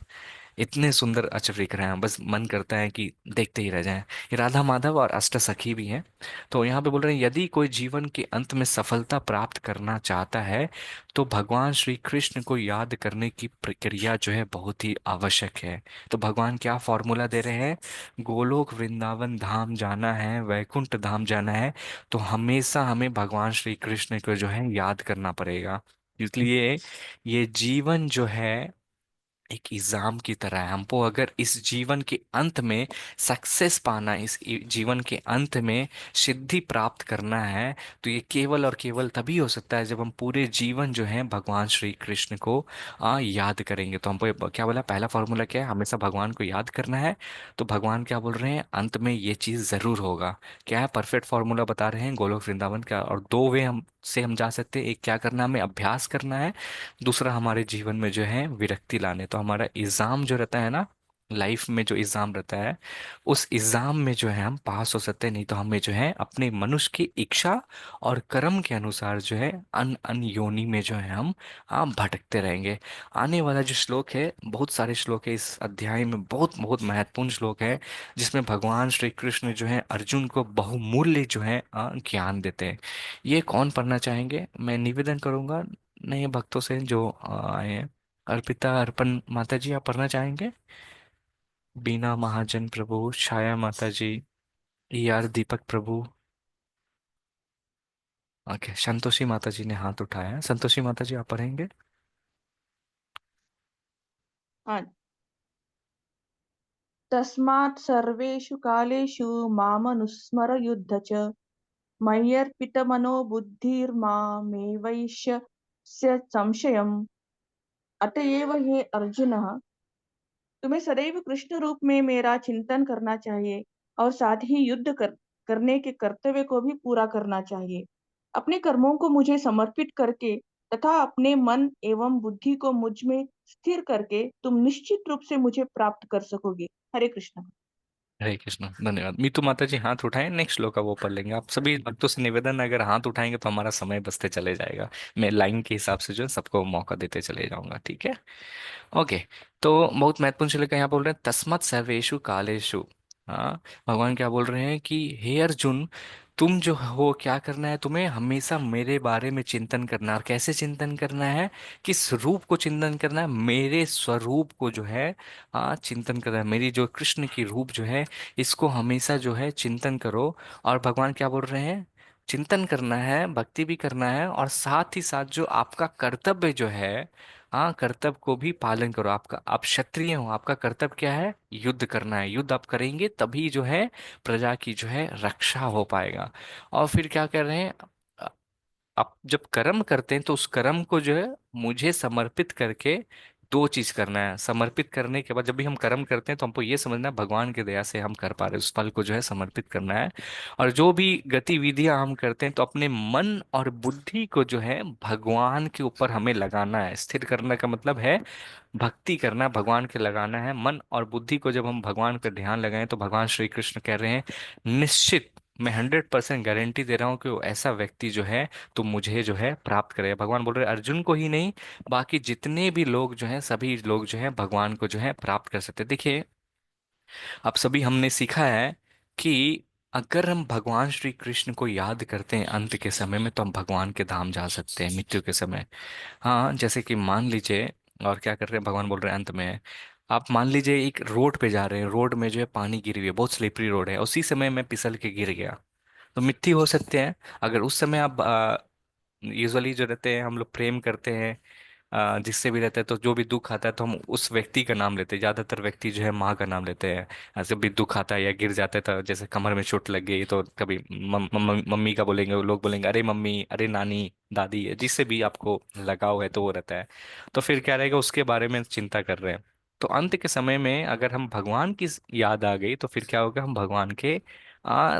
इतने सुंदर अष्टवक्र दिख रहे हैं, बस मन करता है कि देखते ही रह जाएं। ये राधा माधव और अष्ट सखी भी हैं। तो यहाँ पे बोल रहे हैं यदि कोई जीवन के अंत में सफलता प्राप्त करना चाहता है तो भगवान श्री कृष्ण को याद करने की प्रक्रिया जो है बहुत ही आवश्यक है। तो भगवान क्या फॉर्मूला दे रहे हैं? गोलोक वृंदावन धाम जाना है, वैकुंठ धाम जाना है, तो हमेशा हमें भगवान श्री कृष्ण को जो है याद करना पड़ेगा। इसलिए ये जीवन जो है एक एग्जाम की तरह है। हमको अगर इस जीवन के अंत में सक्सेस पाना है, इस जीवन के अंत में सिद्धि प्राप्त करना है, तो ये केवल और केवल तभी हो सकता है जब हम पूरे जीवन जो है भगवान श्री कृष्ण को याद करेंगे। तो हमको क्या बोला, पहला फॉर्मूला क्या है? हमेशा भगवान को याद करना है। तो भगवान क्या बोल रहे हैं? अंत में ये चीज जरूर होगा। क्या है? परफेक्ट फॉर्मूला बता रहे हैं गोलोक वृंदावन का। और दो वे हम जा सकते हैं। एक क्या करना है? हमें अभ्यास करना है। दूसरा हमारे जीवन में जो है विरक्ति लाने। तो हमारा एग्जाम जो रहता है ना, लाइफ में जो एग्जाम रहता है, उस एग्जाम में जो है हम पास हो सकते हैं। नहीं तो हमें जो है अपने मनुष्य की इच्छा और कर्म के अनुसार जो है अन अन योनि में जो है हम भटकते रहेंगे। आने वाला जो श्लोक है, बहुत सारे श्लोक है इस अध्याय में, बहुत बहुत महत्वपूर्ण श्लोक है, जिसमें भगवान श्री कृष्ण जो है अर्जुन को बहुमूल्य जो है ज्ञान देते हैं। ये कौन पढ़ना चाहेंगे? मैं निवेदन करूंगा नए भक्तों से जो आए हैं। अर्पिता अर्पण माता जी, आप पढ़ना चाहेंगे? बीना महाजन प्रभु, छाया माता जी, दीपक प्रभु। ओके, संतोषी माता जी ने हाथ उठाया है। संतोषी माता जी, आप पढ़ेंगे? हाँ, तस्मात् सर्वेषु कालेषु मामनुस्मर युद्ध च मय्यर्पितमनो बुद्धिर्मामेवैष्य संशयम्। अतएव हे अर्जुन, तुम्हें सदैव कृष्ण रूप में मेरा चिंतन करना चाहिए और साथ ही करने के कर्तव्य को भी पूरा करना चाहिए। अपने कर्मों को मुझे समर्पित करके तथा अपने मन एवं बुद्धि को मुझ में स्थिर करके तुम निश्चित रूप से मुझे प्राप्त कर सकोगे। हरे कृष्ण। हरे कृष्ण, धन्यवाद। मीतू माता जी हाथ उठाएं, नेक्स्ट श्लोक का वो पढ़ लेंगे। आप सभी भक्तों से निवेदन है, अगर हाथ उठाएंगे तो हमारा समय बचते चले जाएगा। मैं लाइन के हिसाब से जो है सबको मौका देते चले जाऊंगा, ठीक है? ओके। तो बहुत महत्वपूर्ण श्लोक है, यहाँ बोल रहे हैं तस्मत् सर्वेषु कालेषु। हाँ, भगवान क्या बोल रहे हैं कि हे अर्जुन, तुम जो हो क्या करना है? तुम्हें हमेशा मेरे बारे में चिंतन करना है। और कैसे चिंतन करना है? किस रूप को चिंतन करना है? मेरे स्वरूप को जो है चिंतन करना है। मेरी जो कृष्ण की रूप जो है, इसको हमेशा जो है चिंतन करो। और भगवान क्या बोल रहे हैं? चिंतन करना है, भक्ति भी करना है, और साथ ही साथ जो आपका कर्तव्य जो है, कर्तव्य को भी पालन करो। आपका, आप क्षत्रिय हो, आपका कर्तव्य क्या है? युद्ध करना है। युद्ध आप करेंगे तभी जो है प्रजा की जो है रक्षा हो पाएगा। और फिर क्या कर रहे हैं? अ- आप जब कर्म करते हैं तो उस कर्म को जो है मुझे समर्पित करके दो चीज करना है। समर्पित करने के बाद जब भी हम कर्म करते हैं तो हमको ये समझना है भगवान की दया से हम कर पा रहे हैं, उस फल को जो है समर्पित करना है। और जो भी गतिविधियां हम करते हैं तो अपने मन और बुद्धि को जो है भगवान के ऊपर हमें लगाना है। स्थिर करने का मतलब है भक्ति करना, भगवान के लगाना है। मन और बुद्धि को जब हम भगवान पे ध्यान लगाएं तो भगवान श्री कृष्ण कह रहे हैं निश्चित, मैं 100% गारंटी दे रहा हूँ कि वो ऐसा व्यक्ति जो है तो मुझे जो है प्राप्त करेगा। भगवान बोल रहे हैं अर्जुन को ही नहीं, बाकी जितने भी लोग जो हैं, सभी लोग जो हैं भगवान को जो है प्राप्त कर सकते हैं। देखिए, अब सभी हमने सीखा है कि अगर हम भगवान श्री कृष्ण को याद करते हैं अंत के समय में तो हम भगवान के धाम जा सकते हैं मृत्यु के समय। हाँ, जैसे कि मान लीजिए, और क्या कर रहे हैं भगवान बोल रहे हैं अंत में, आप मान लीजिए एक रोड पे जा रहे हैं, रोड में जो है पानी गिरी हुई है, बहुत स्लिपरी रोड है, उसी समय मैं फिसल के गिर गया तो मिट्टी हो सकते हैं। अगर उस समय आप, यूजुअली जो रहते हैं हम लोग प्रेम करते हैं, जिससे भी रहता है, तो जो भी दुख आता है तो हम उस व्यक्ति का नाम लेते हैं। ज्यादातर व्यक्ति जो है माँ का नाम लेते हैं। ऐसे भी दुख आता है या गिर जाता है तो जैसे कमर में चोट लग गई तो कभी मम्मी का बोलेंगे, वो लोग बोलेंगे अरे मम्मी, अरे नानी, दादी, जिससे भी आपको लगाव है तो वो रहता है। तो फिर क्या रहेगा, उसके बारे में चिंता कर रहे हैं। तो अंत के समय में अगर हम भगवान की याद आ गई तो फिर क्या होगा, हम भगवान के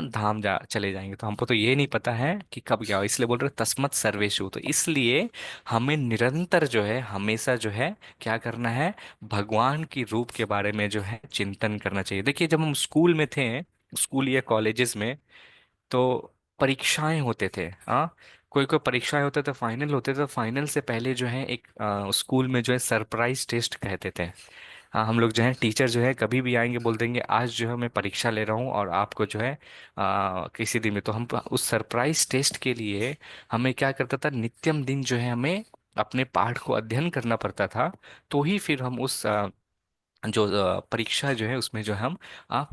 धाम जा चले जाएंगे। तो हमको तो ये नहीं पता है कि कब क्या हो, इसलिए बोल रहे तस्मत् सर्वेषु। तो इसलिए हमें निरंतर जो है, हमेशा जो है क्या करना है, भगवान की रूप के बारे में जो है चिंतन करना चाहिए। देखिए, जब हम स्कूल में थे, स्कूल या कॉलेजेस में, तो परीक्षाएं होते थे। हाँ, कोई कोई परीक्षाएं होते थे, फाइनल होते थे, तो फाइनल से पहले जो है एक स्कूल में जो है सरप्राइज टेस्ट कहते थे। हाँ, हम लोग जो है टीचर जो है कभी भी आएंगे बोल देंगे आज जो है मैं परीक्षा ले रहा हूँ और आपको जो है किसी दिन में, तो हम उस सरप्राइज टेस्ट के लिए हमें क्या करता था, नित्यम दिन जो है हमें अपने पाठ को अध्ययन करना पड़ता था। तो ही फिर हम उस जो परीक्षा जो है उसमें जो है हम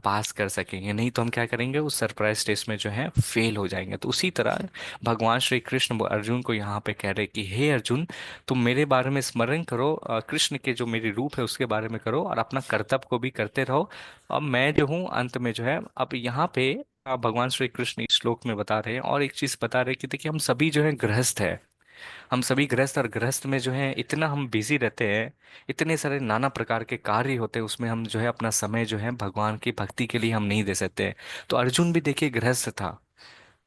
पास कर सकेंगे, नहीं तो हम क्या करेंगे उस सरप्राइज टेस्ट में जो है फेल हो जाएंगे। तो उसी तरह भगवान श्री कृष्ण वो अर्जुन को यहाँ पे कह रहे कि हे अर्जुन, तुम मेरे बारे में स्मरण करो, कृष्ण के जो मेरी रूप है उसके बारे में करो और अपना कर्तव्य को भी करते रहो। अब मैं जो हूँ अंत में जो है, अब यहाँ पे भगवान श्री कृष्ण इस श्लोक में बता रहे हैं और एक चीज बता रहे हैं कि देखिए हम सभी जो है गृहस्थ है, हम सभी गृहस्थ, और गृहस्थ में जो है इतना हम बिजी रहते हैं, इतने सारे नाना प्रकार के कार्य होते हैं, उसमें हम जो है अपना समय जो है भगवान की भक्ति के लिए हम नहीं दे सकते। तो अर्जुन भी देखिए गृहस्थ था,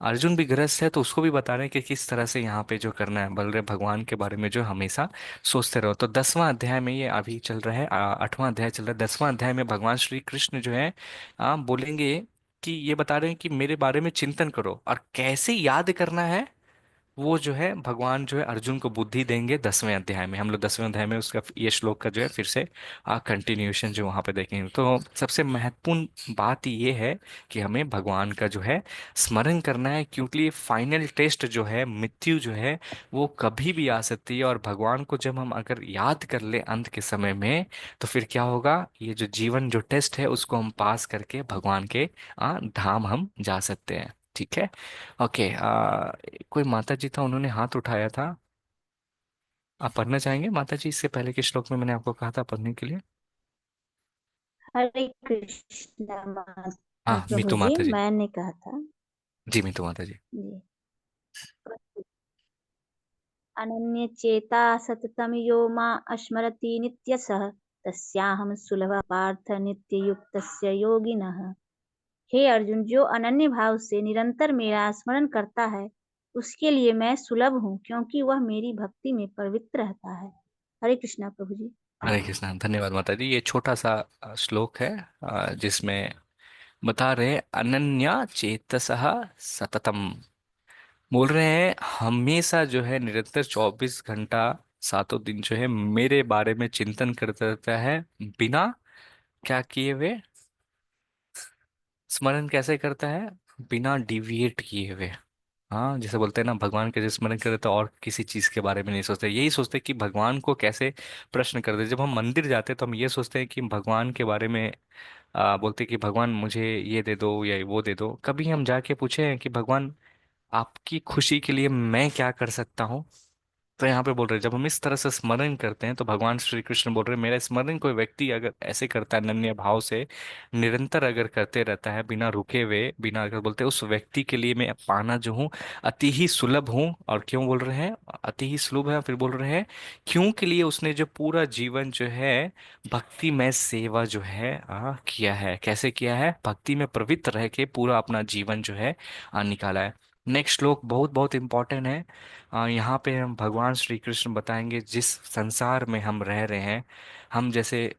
अर्जुन भी गृहस्थ है, तो उसको भी बता रहे हैं कि किस तरह से यहाँ पे जो करना है, बल रहे भगवान के बारे में जो हमेशा सोचते रहो। तो 10वां अध्याय में ये अभी चल रहा है, 8वां अध्याय चल रहा है। 10वां अध्याय में भगवान श्री कृष्ण जो है बोलेंगे कि ये बता रहे हैं कि मेरे बारे में चिंतन करो, और कैसे याद करना है वो जो है भगवान जो है अर्जुन को बुद्धि देंगे 10वें अध्याय में। हम लोग 10वें अध्याय में उसका ये श्लोक का जो है फिर से कंटिन्यूएशन जो वहां पे देखेंगे। तो सबसे महत्वपूर्ण बात ये है कि हमें भगवान का जो है स्मरण करना है, क्योंकि फाइनल टेस्ट जो है, मृत्यु जो है वो कभी भी आ सकती है, और भगवान को जब हम अगर याद कर ले अंत के समय में, तो फिर क्या होगा, ये जो जीवन जो टेस्ट है उसको हम पास करके भगवान के धाम हम जा सकते हैं। ठीक है। ओके। कोई माता जी था, उन्होंने हाथ उठाया था, आप पढ़ना चाहेंगे माता जी? इससे पहले के श्लोक में मैंने आपको कहा था पढ़ने के लिए। हरे कृष्णा हाँ, मीतू प्रभु जी, माता जी। मैंने कहा था जी मीतू माता जी। जी। अनन्य चेता सततम यो मा स्मरति नित्यसः तस्याहं सुलभ पार्थ नित्य युक्तस्य योगिनः। हे अर्जुन, जो अनन्य भाव से निरंतर मेरा स्मरण करता है उसके लिए मैं सुलभ हूँ, क्योंकि वह मेरी भक्ति में पवित्र रहता है। हरे कृष्णा प्रभु जी। हरे कृष्णा। धन्यवाद माता जी। ये छोटा सा श्लोक है जिसमें बता रहे हैं अनन्या चेतसः सततम, बोल रहे हैं हमेशा जो है निरंतर 24 घंटा सातों दिन जो है मेरे बारे में चिंतन करता रहता है, बिना क्या किए हुए, स्मरण कैसे करता है, बिना डिविएट किए हुए। हाँ, जैसे बोलते हैं ना भगवान के स्मरण करे तो और किसी चीज के बारे में नहीं सोचते, यही सोचते कि भगवान को कैसे प्रश्न कर दे। जब हम मंदिर जाते हैं तो हम ये सोचते हैं कि भगवान के बारे में बोलते हैं कि भगवान मुझे ये दे दो या वो दे दो। कभी हम जाके पूछे हैं कि भगवान आपकी खुशी के लिए मैं क्या कर सकता हूँ? तो यहाँ पे बोल रहे हैं जब हम इस तरह से स्मरण करते हैं तो भगवान श्री कृष्ण बोल रहे हैं मेरा स्मरण कोई व्यक्ति अगर ऐसे करता है, अनन्य भाव से निरंतर अगर करते रहता है बिना रुके हुए, बिना, अगर बोलते हैं उस व्यक्ति के लिए मैं पाना जो हूँ अति ही सुलभ हूँ। और क्यों बोल रहे हैं अति ही सुलभ है? फिर बोल रहे हैं क्यों के लिए उसने जो पूरा जीवन जो है भक्ति में सेवा जो है किया है। कैसे किया है? भक्ति में प्रवृत्त रह के पूरा अपना जीवन जो है निकाला है। नेक्स्ट श्लोक बहुत बहुत इंपॉर्टेंट है। यहाँ पे हम भगवान श्री कृष्ण बताएंगे जिस संसार में हम रह रहे हैं, हम जैसे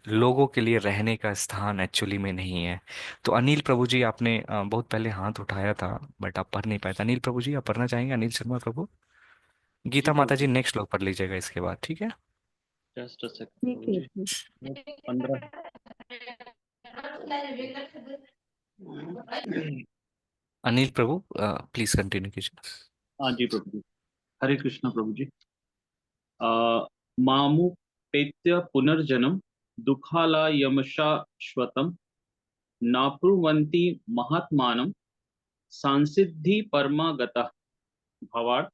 लोगों के लिए रहने का स्थान एक्चुअली में नहीं है। तो अनिल प्रभु जी, आपने बहुत पहले हाथ उठाया था बट आप पढ़ नहीं पाए थे। अनिल प्रभु जी, आप पढ़ना चाहेंगे? अनिल शर्मा प्रभु। जी गीता माता प्रभु जी नेक्स्ट श्लोक पढ़ लीजिएगा इसके बाद, ठीक है? जस्ट अ सेकंड ठीक प्रभु है जी। ठीक। मैं 15। अनिल प्रभु प्लीज कंटिन्यू कीजिए। हाँ जी प्रभु जी। हरे कृष्णा प्रभु जी। मामुपेत्य पुनर्जन्म दुःखालयमशाश्वतम् नाप्नुवन्ति महात्मानं सांसिद्धि परमा गतः। भावार्थ,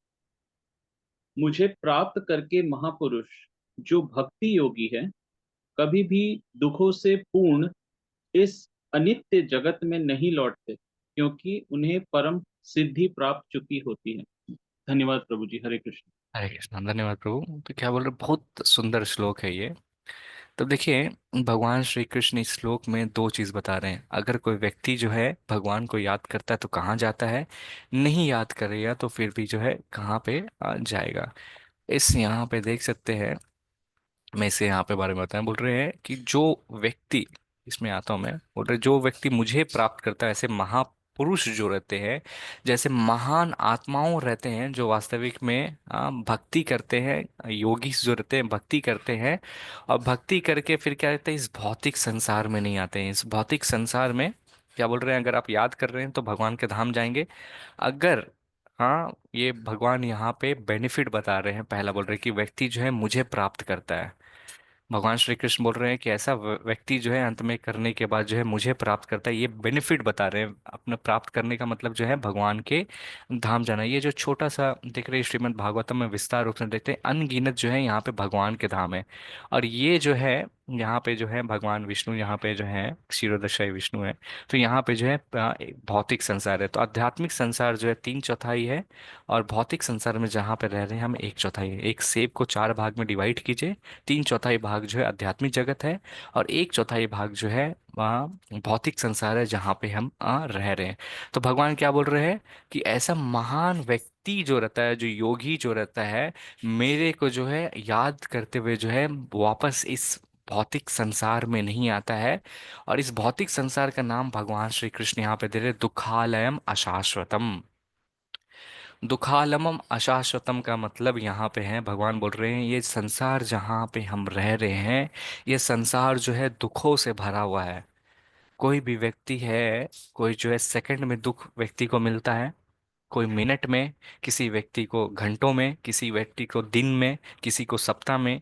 मुझे प्राप्त करके महापुरुष जो भक्ति योगी है कभी भी दुखों से पूर्ण इस अनित्य जगत में नहीं लौटते, क्योंकि उन्हें परम सिद्धि प्राप्त चुकी होती है। धन्यवाद प्रभु जी। हरे कृष्ण। हरे कृष्ण। धन्यवाद प्रभु। तो क्या बोल रहे, बहुत सुंदर श्लोक है ये। तब देखिए भगवान श्री कृष्ण इस श्लोक में दो चीज बता रहे हैं। अगर कोई व्यक्ति जो है भगवान को याद करता है तो कहाँ जाता है, नहीं याद करेगा तो फिर भी जो है कहाँ पे जाएगा। इस यहाँ पे देख सकते हैं, मैं इसे यहाँ पे बारे में बताएं, बोल रहे हैं कि जो व्यक्ति, इसमें आता हूँ मैं, बोल रहे जो व्यक्ति मुझे प्राप्त करता है, ऐसे पुरुष जो रहते हैं, जैसे महान आत्माओं रहते हैं जो वास्तविक में भक्ति करते हैं, योगी जो रहते हैं भक्ति करते हैं, और भक्ति करके फिर क्या रहते हैं, इस भौतिक संसार में नहीं आते हैं। इस भौतिक संसार में क्या बोल रहे हैं, अगर आप याद कर रहे हैं तो भगवान के धाम जाएंगे। अगर हाँ, ये भगवान यहाँ पे बेनिफिट बता रहे हैं। पहला बोल रहे हैं कि व्यक्ति जो है मुझे प्राप्त करता है। भगवान श्री कृष्ण बोल रहे हैं कि ऐसा व्यक्ति जो है अंत में करने के बाद जो है मुझे प्राप्त करता है। ये बेनिफिट बता रहे हैं। अपने प्राप्त करने का मतलब जो है भगवान के धाम जाना। ये जो छोटा सा दिख रही श्रीमद् भागवतम में विस्तार रूप से देखते हैं, अनगिनत जो है यहाँ पे भगवान के धाम है। और ये जो है यहाँ पे जो है भगवान विष्णु, यहाँ पे जो है क्षीरोदशाई विष्णु है। तो यहाँ पे जो है एक भौतिक संसार है। तो आध्यात्मिक संसार जो है 3/4 है, और भौतिक संसार में जहाँ पे रह रहे हैं हम 1/4 है। एक सेब को 4 भाग में डिवाइड कीजिए, 3/4 भाग जो है आध्यात्मिक जगत है, और 1/4 भाग जो है वहाँ भौतिक संसार है जहाँ पे हम रह रहे हैं। तो भगवान क्या बोल रहे हैं कि ऐसा महान व्यक्ति जो रहता है, जो योगी जो रहता है, मेरे को जो है याद करते हुए जो है वापस इस भौतिक संसार में नहीं आता है। और इस भौतिक संसार का नाम भगवान श्री कृष्ण यहाँ पे दे रहे, दुखालयम अशाश्वतम। दुखालमम अशाश्वतम का मतलब यहाँ पे है, भगवान बोल रहे हैं ये संसार जहाँ पे हम रह रहे हैं, ये संसार जो है दुखों से भरा हुआ है। कोई भी व्यक्ति है, कोई जो है सेकंड में दुख व्यक्ति को मिलता है, कोई मिनट में, किसी व्यक्ति को घंटों में, किसी व्यक्ति को दिन में, किसी को सप्ताह में,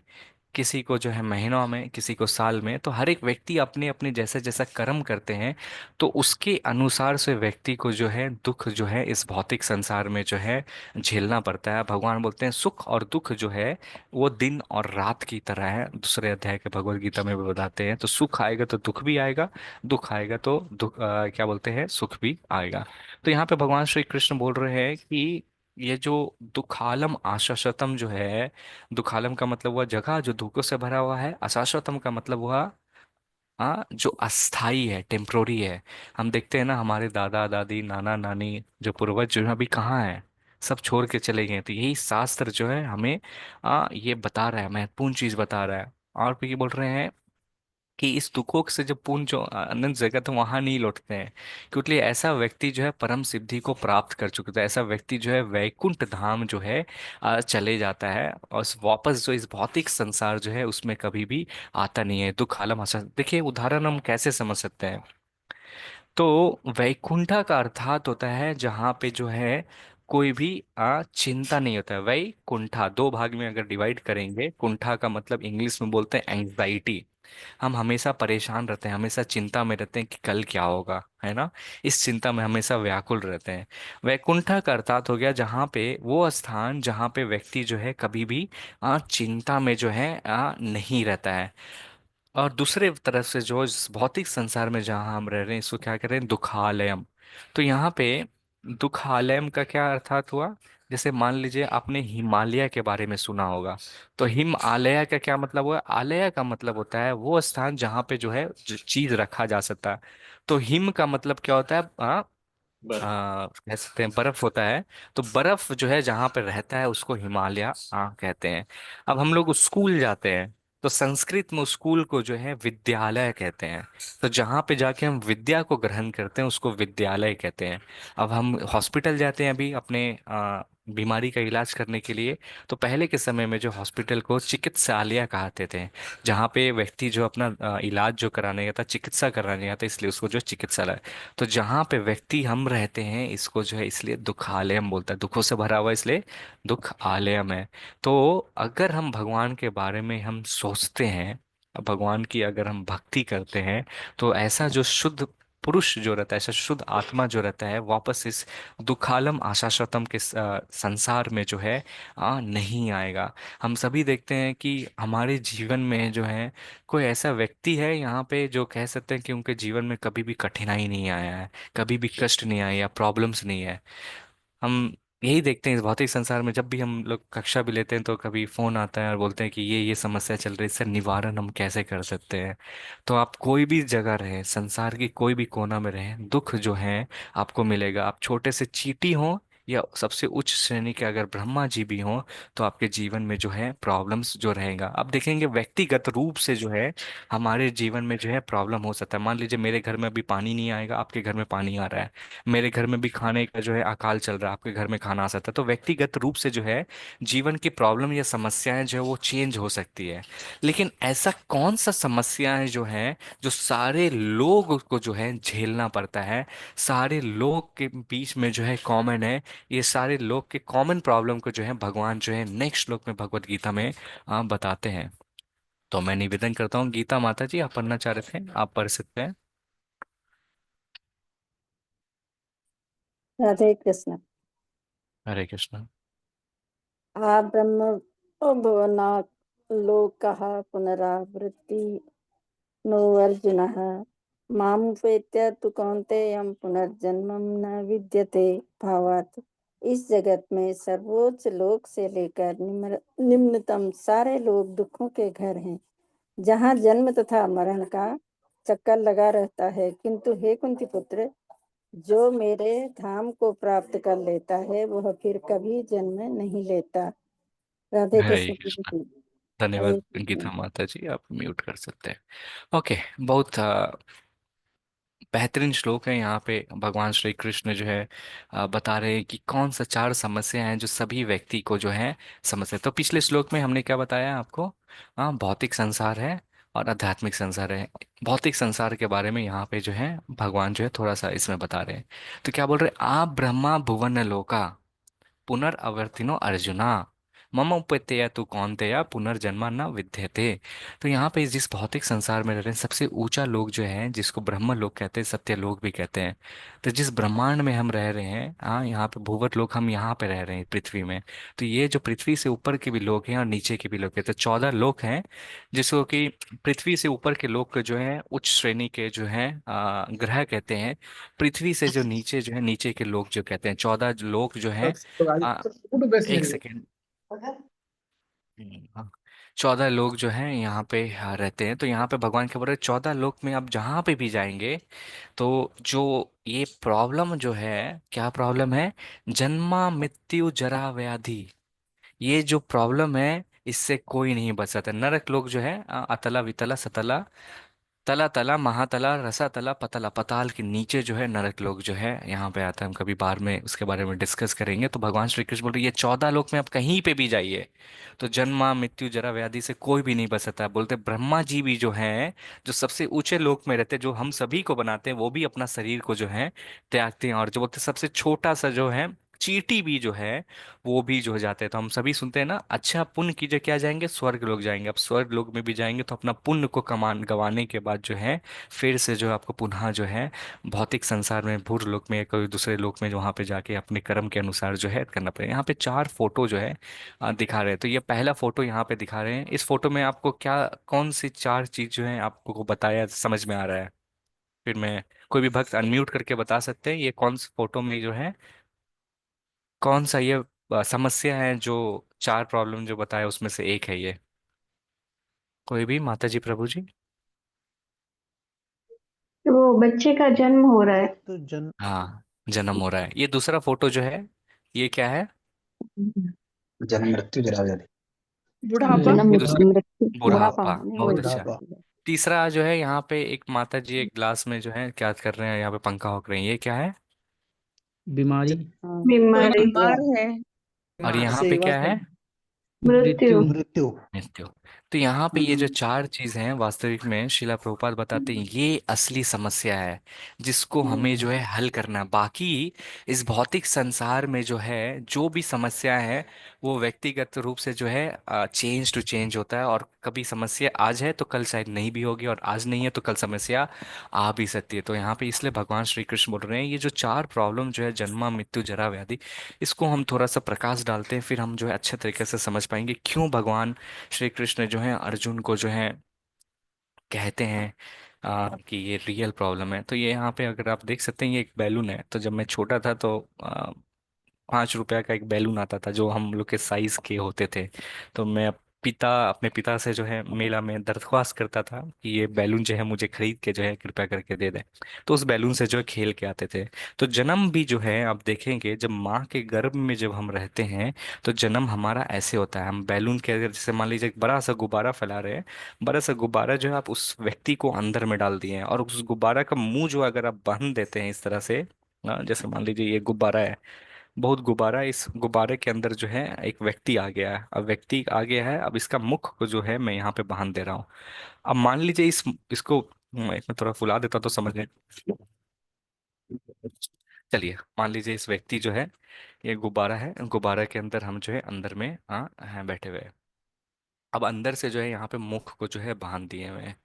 किसी को जो है महीनों में, किसी को साल में। तो हर एक व्यक्ति अपने अपने जैसे जैसा कर्म करते हैं, तो उसके अनुसार से व्यक्ति को जो है दुख जो है इस भौतिक संसार में जो है झेलना पड़ता है। भगवान बोलते हैं सुख और दुख जो है वो दिन और रात की तरह है। दूसरे अध्याय के भगवत गीता में भी बताते हैं। तो सुख आएगा तो दुख भी आएगा, दुख आएगा तो क्या बोलते हैं, सुख भी आएगा। तो यहाँ पे भगवान श्री कृष्ण बोल रहे हैं कि ये जो दुखालम आशाश्वतम जो है, दुखालम का मतलब हुआ जगह जो दुखों से भरा हुआ है, अशाश्वतम का मतलब हुआ जो अस्थाई है, टेम्प्रोरी है। हम देखते हैं ना, हमारे दादा दादी, नाना नानी, जो पूर्वज जो है अभी कहाँ हैं, सब छोड़ के चले गए। तो यही शास्त्र जो है हमें ये बता रहा है, महत्वपूर्ण चीज बता रहा है। और फिर ये बोल रहे हैं कि इस दुखों से जब पूर्ण जो अनंत जगत है वहां नहीं लौटते हैं, क्योंकि ऐसा व्यक्ति जो है परम सिद्धि को प्राप्त कर चुका है। ऐसा व्यक्ति जो है वैकुंठ धाम जो है चले जाता है, और वापस जो इस भौतिक संसार जो है उसमें कभी भी आता नहीं है। दुख आलम आशा, देखिए उदाहरण हम कैसे समझ सकते हैं। तो वैकुंठा का अर्थात होता है जहाँ पे जो है कोई भी चिंता नहीं होता है। वैकुंठा 2 भाग में अगर डिवाइड करेंगे, कुंठा का मतलब इंग्लिश में बोलते हैं एंग्जाइटी। हम हमेशा परेशान रहते हैं, हमेशा चिंता में रहते हैं कि कल क्या होगा, है ना। इस चिंता में हमेशा व्याकुल रहते हैं। वैकुंठा का अर्थात हो गया जहाँ पे वो स्थान जहाँ पे व्यक्ति जो है कभी भी चिंता में जो है नहीं रहता है। और दूसरे तरफ से जो इस भौतिक संसार में जहाँ हम रह रहे हैं इसको क्या कह रहे हैं, दुखालयम। तो यहाँ पे दुखालयम का क्या अर्थात हुआ, जैसे मान लीजिए आपने हिमालय के बारे में सुना होगा। तो हिम आलय का क्या मतलब हुआ, आलय का मतलब होता है वो स्थान जहाँ पे जो है जो चीज रखा जा सकता है। तो हिम का मतलब क्या होता है, बर्फ। कह सकते हैं बर्फ होता है। तो बर्फ जो है जहाँ पे रहता है उसको हिमालय कहते हैं। अब हम लोग स्कूल जाते हैं, तो संस्कृत में स्कूल को जो है विद्यालय कहते हैं। तो जहाँ पे जाके हम विद्या को ग्रहण करते हैं उसको विद्यालय कहते हैं। अब हम हॉस्पिटल जाते हैं अभी अपने बीमारी का इलाज करने के लिए, तो पहले के समय में जो हॉस्पिटल को चिकित्सालय कहते थे, जहाँ पे व्यक्ति जो अपना इलाज जो कराने गया था, चिकित्सा कराने गया था, इसलिए उसको जो चिकित्सालय। तो जहाँ पे व्यक्ति हम रहते हैं इसको जो है इसलिए दुखालयम बोलता है, दुखों से भरा हुआ इसलिए दुख आलयम है। तो अगर हम भगवान के बारे में हम सोचते हैं, भगवान की अगर हम भक्ति करते हैं, तो ऐसा जो शुद्ध पुरुष जो रहता है, ऐसा शुद्ध आत्मा जो रहता है, वापस इस दुखालम आशाश्वतम के संसार में जो है नहीं आएगा। हम सभी देखते हैं कि हमारे जीवन में जो है कोई ऐसा व्यक्ति है यहाँ पे जो कह सकते हैं कि उनके जीवन में कभी भी कठिनाई नहीं आया है, कभी भी कष्ट नहीं आया या प्रॉब्लम्स नहीं है। हम यही देखते हैं इस भौतिक संसार में, जब भी हम लोग कक्षा भी लेते हैं तो कभी फोन आता है और बोलते हैं कि ये समस्या चल रही है, इसका निवारण हम कैसे कर सकते हैं। तो आप कोई भी जगह रहें, संसार की कोई भी कोना में रहें, दुख जो है आपको मिलेगा। आप छोटे से चींटी हो या सबसे उच्च श्रेणी के अगर ब्रह्मा जी भी हों, तो आपके जीवन में जो है प्रॉब्लम्स जो रहेगा, आप देखेंगे व्यक्तिगत रूप से जो है हमारे जीवन में जो है प्रॉब्लम हो सकता है। मान लीजिए मेरे घर में अभी पानी नहीं आएगा, आपके घर में पानी आ रहा है। मेरे घर में भी खाने का जो है अकाल चल रहा है, आपके घर में खाना आ सकता है। तो व्यक्तिगत रूप से जो है जीवन की प्रॉब्लम या समस्याएं जो है वो चेंज हो सकती है। लेकिन ऐसा कौन सा समस्याएं जो है जो सारे लोग को जो है झेलना पड़ता है, सारे लोग के बीच में जो है कॉमन है, ये सारे लोग के कॉमन प्रॉब्लम को जो है भगवान जो है नेक्स्ट श्लोक में भगवत गीता में बताते हैं। तो मैं निवेदन करता हूँ, गीता माता जी आप पढ़ना चाह रहे थे, आप पढ़ सकते हैं। राधे कृष्ण। हरे कृष्ण। आ ब्रह्म भुवना लोकः पुनरावृत्ति नो अर्जुनः मामुपेत्य तु कौन्तेयं पुनर्जन्मं न विद्यते। भावार्थ, इस जगत में सर्वोच्च लोक से लेकर निम्नतम सारे लोग दुखों के घर हैं, जहाँ जन्म तथा मरण का चक्कर लगा रहता है। किंतु हे कुंती पुत्र, जो मेरे धाम को प्राप्त कर लेता है वह फिर कभी जन्म नहीं लेता। राधे हरे कृष्ण प्रभु कृष्ण। जी। हरे धन्यवाद कृष्ण। गीता माता जी, आप म्यूट कर सकते हैं। ओके, बहुत बेहतरीन श्लोक है। यहाँ पे भगवान श्री कृष्ण जो है बता रहे हैं कि कौन सा चार समस्या हैं जो सभी व्यक्ति को जो है समस्या। तो पिछले श्लोक में हमने क्या बताया आपको? हाँ, भौतिक संसार है और आध्यात्मिक संसार है। भौतिक संसार के बारे में यहाँ पे जो है भगवान जो है थोड़ा सा इसमें बता रहे हैं। तो क्या बोल रहे हैं? आप ब्रह्मा भुवन लोका पुनर्अवर्तिनो अर्जुना मम उपत्यया तु कौन्तेय पुनर्जन्मा न विद्यते। तो यहाँ पे जिस भौतिक संसार में रह रहे हैं सबसे ऊंचा लोक जो है, जिसको ब्रह्म लोक कहते हैं, सत्य लोक भी कहते हैं। तो जिस ब्रह्मांड में हम रह रहे हैं, हाँ, यहाँ पे भूवर्त लोक, हम यहाँ पे रह रहे हैं पृथ्वी में। तो ये जो पृथ्वी से ऊपर के भी लोग हैं और नीचे के भी लोग हैं, तो 14 लोक हैं, जिसको कि पृथ्वी से ऊपर के लोग जो है उच्च श्रेणी के जो है ग्रह कहते हैं। पृथ्वी से जो नीचे जो है नीचे के लोग जो कहते हैं, 14 लोग जो है। एक सेकेंड। हाँ, 14 लोग जो हैं यहाँ पे रहते हैं। तो यहाँ पे भगवान के बोल रहे 14 लोग में आप जहाँ पे भी जाएंगे, तो जो ये प्रॉब्लम जो है, क्या प्रॉब्लम है? जन्मा मृत्यु जरा व्याधि, ये जो प्रॉब्लम है इससे कोई नहीं बच सकता। नरक लोग जो है अतला वितला सतला तला तला महातला रसा तला पतला, पताल के नीचे जो है नरक लोग जो है यहाँ पे आता है। हम कभी बार में उसके बारे में डिस्कस करेंगे। तो भगवान श्री कृष्ण बोल रहे ये 14 लोक में आप कहीं पे भी जाइए तो जन्म मृत्यु जरा व्याधि से कोई भी नहीं बच सकता। बोलते ब्रह्मा जी भी जो है, जो सबसे ऊंचे लोक में रहते हैं, जो हम सभी को बनाते हैं, वो भी अपना शरीर को जो है त्यागते हैं। और जो बोलते हैं सबसे छोटा सा जो है चींटी भी जो है वो भी जो हो जाते हैं। तो हम सभी सुनते हैं ना, अच्छा पुण्य कीजिए क्या जाएंगे? स्वर्ग लोग जाएंगे। अब स्वर्ग लोग में भी जाएंगे तो अपना पुण्य को कमान गंवाने के बाद जो है फिर से जो है आपको पुनः जो है भौतिक संसार में भूर लोक में या कोई दूसरे लोक में जो वहाँ पे जाके अपने कर्म के अनुसार जो है करना पड़ेगा। यहाँ पे चार फोटो जो है दिखा रहे हैं। तो ये पहला फोटो यहाँ पे दिखा रहे हैं। इस फोटो में आपको क्या कौन सी चार चीज जो है आपको को बताया समझ में आ रहा है? फिर मैं, कोई भी भक्त अनम्यूट करके बता सकते हैं ये कौन सी फोटो में जो है कौन सा ये समस्या है, जो चार प्रॉब्लम जो बताया उसमें से एक है ये? कोई भी, माता जी प्रभु जी। वो बच्चे का जन्म हो रहा है। हाँ, जन्म हो रहा है। ये दूसरा फोटो जो है ये क्या है? जन्म मृत्यु जरा व्याधि। बुढ़ापा। जन्म ये मृत्यु दूसरा मृत्यु बुढ़ापा बुढ़ापा, नहीं बहुत वो अच्छा। तीसरा जो है यहाँ पे एक माता जी एक ग्लास में जो है क्या कर रहे हैं, यहाँ पे पंखा होक रहे हैं, ये क्या है? बीमारी, कोई बीमारी बीमार है। और यहाँ पे सेवा क्या है? मृत्यु मृत्यु। मृत्यु। तो यहाँ पे ये जो चार चीज हैं वास्तविक में शिला प्रभुपाद बताते हैं ये असली समस्या है जिसको हमें जो है हल करना है। बाकी इस भौतिक संसार में जो है जो भी समस्या है वो व्यक्तिगत रूप से जो है चेंज टू चेंज होता है। और कभी समस्या आज है तो कल शायद नहीं भी होगी, और आज नहीं है तो कल समस्या आ भी सकती है। तो यहाँ पे इसलिए भगवान श्री कृष्ण बोल रहे हैं ये जो चार प्रॉब्लम जो है जन्मा मृत्यु जरा व्याधि, इसको हम थोड़ा सा प्रकाश डालते हैं, फिर हम जो है अच्छे तरीके से समझ पाएंगे क्यों भगवान श्री कृष्ण जो है अर्जुन को जो है कहते हैं कि ये रियल प्रॉब्लम है। तो ये यहाँ पे अगर आप देख सकते हैं ये एक बैलून है। तो जब मैं छोटा था तो 5 रुपया का एक बैलून आता था जो हम लोग के साइज के होते थे। तो मैं पिता अपने पिता से जो है मेला में दरख्वास्त करता था कि ये बैलून जो है मुझे खरीद के जो है कृपया करके दे दे। तो उस बैलून से जो है खेल के आते थे। तो जन्म भी जो है आप देखेंगे, जब माँ के गर्भ में जब हम रहते हैं तो जन्म हमारा ऐसे होता है। हम बैलून के अगर जैसे मान लीजिए एक बड़ा सा गुब्बारा फैला रहे हैं, बड़ा सा गुब्बारा जो है आप उस व्यक्ति को अंदर में डाल दिए हैं, और उस गुब्बारा का मुंह जो अगर आप बांध देते हैं इस तरह से, जैसे मान लीजिए ये गुब्बारा है, बहुत गुब्बारा, इस गुब्बारे के अंदर जो है एक व्यक्ति आ गया है। अब व्यक्ति आ गया है, अब इसका मुख को जो है मैं यहाँ पे बांध दे रहा हूँ। अब मान लीजिए इसको एक मैं थोड़ा फुला देता तो समझ लें। चलिए मान लीजिए इस व्यक्ति जो है, ये गुब्बारा है, गुब्बारा के अंदर हम जो है अंदर में हैं बैठे हुए। अब अंदर से जो है यहाँ पे मुख को जो है बांध दिए हुए हैं।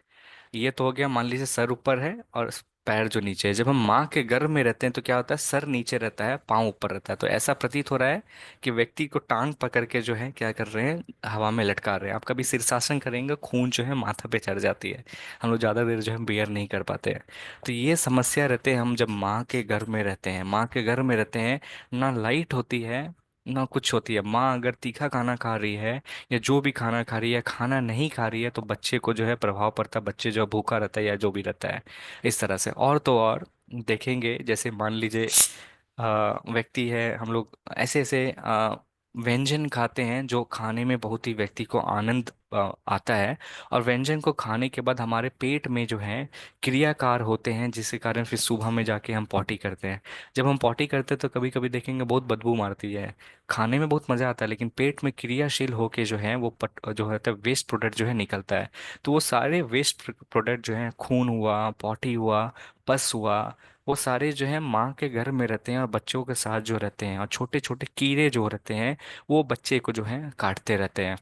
ये तो हो गया, मान लीजिए सर ऊपर है और पैर जो नीचे है। जब हम माँ के गर्भ में रहते हैं तो क्या होता है, सर नीचे रहता है, पाँव ऊपर रहता है। तो ऐसा प्रतीत हो रहा है कि व्यक्ति को टांग पकड़ के जो है क्या कर रहे हैं, हवा में लटका रहे हैं। आप कभी शीर्षासन करेंगे, खून जो है माथा पे चढ़ जाती है, हम लोग ज़्यादा देर जो है बेयर नहीं कर पाते हैं। तो ये समस्या रहते हैं हम जब माँ के गर्भ में रहते हैं। माँ के गर्भ में रहते हैं, ना लाइट होती है ना कुछ होती है। माँ अगर तीखा खाना खा रही है या जो भी खाना खा रही है, खाना नहीं खा रही है, तो बच्चे को जो है प्रभाव पड़ता है, बच्चे जो भूखा रहता है या जो भी रहता है इस तरह से। और तो और देखेंगे, जैसे मान लीजिए व्यक्ति है, हम लोग ऐसे ऐसे व्यंजन खाते हैं जो खाने में बहुत ही व्यक्ति को आनंद आता है, और व्यंजन को खाने के बाद हमारे पेट में जो है क्रियाकार होते हैं, जिसके कारण फिर सुबह में जाके हम पॉटी करते हैं। जब हम पॉटी करते हैं तो कभी कभी देखेंगे बहुत बदबू मारती है, खाने में बहुत मजा आता है, लेकिन पेट में क्रियाशील होके जो है वो जो होता है वेस्ट प्रोडक्ट जो है निकलता है। तो वो सारे वेस्ट प्रोडक्ट जो है, खून हुआ, पॉटी हुआ, पस हुआ, वो सारे जो है माँ के घर में रहते हैं और बच्चों के साथ जो रहते हैं, और छोटे छोटे कीड़े जो रहते हैं वो बच्चे को जो है काटते रहते हैं।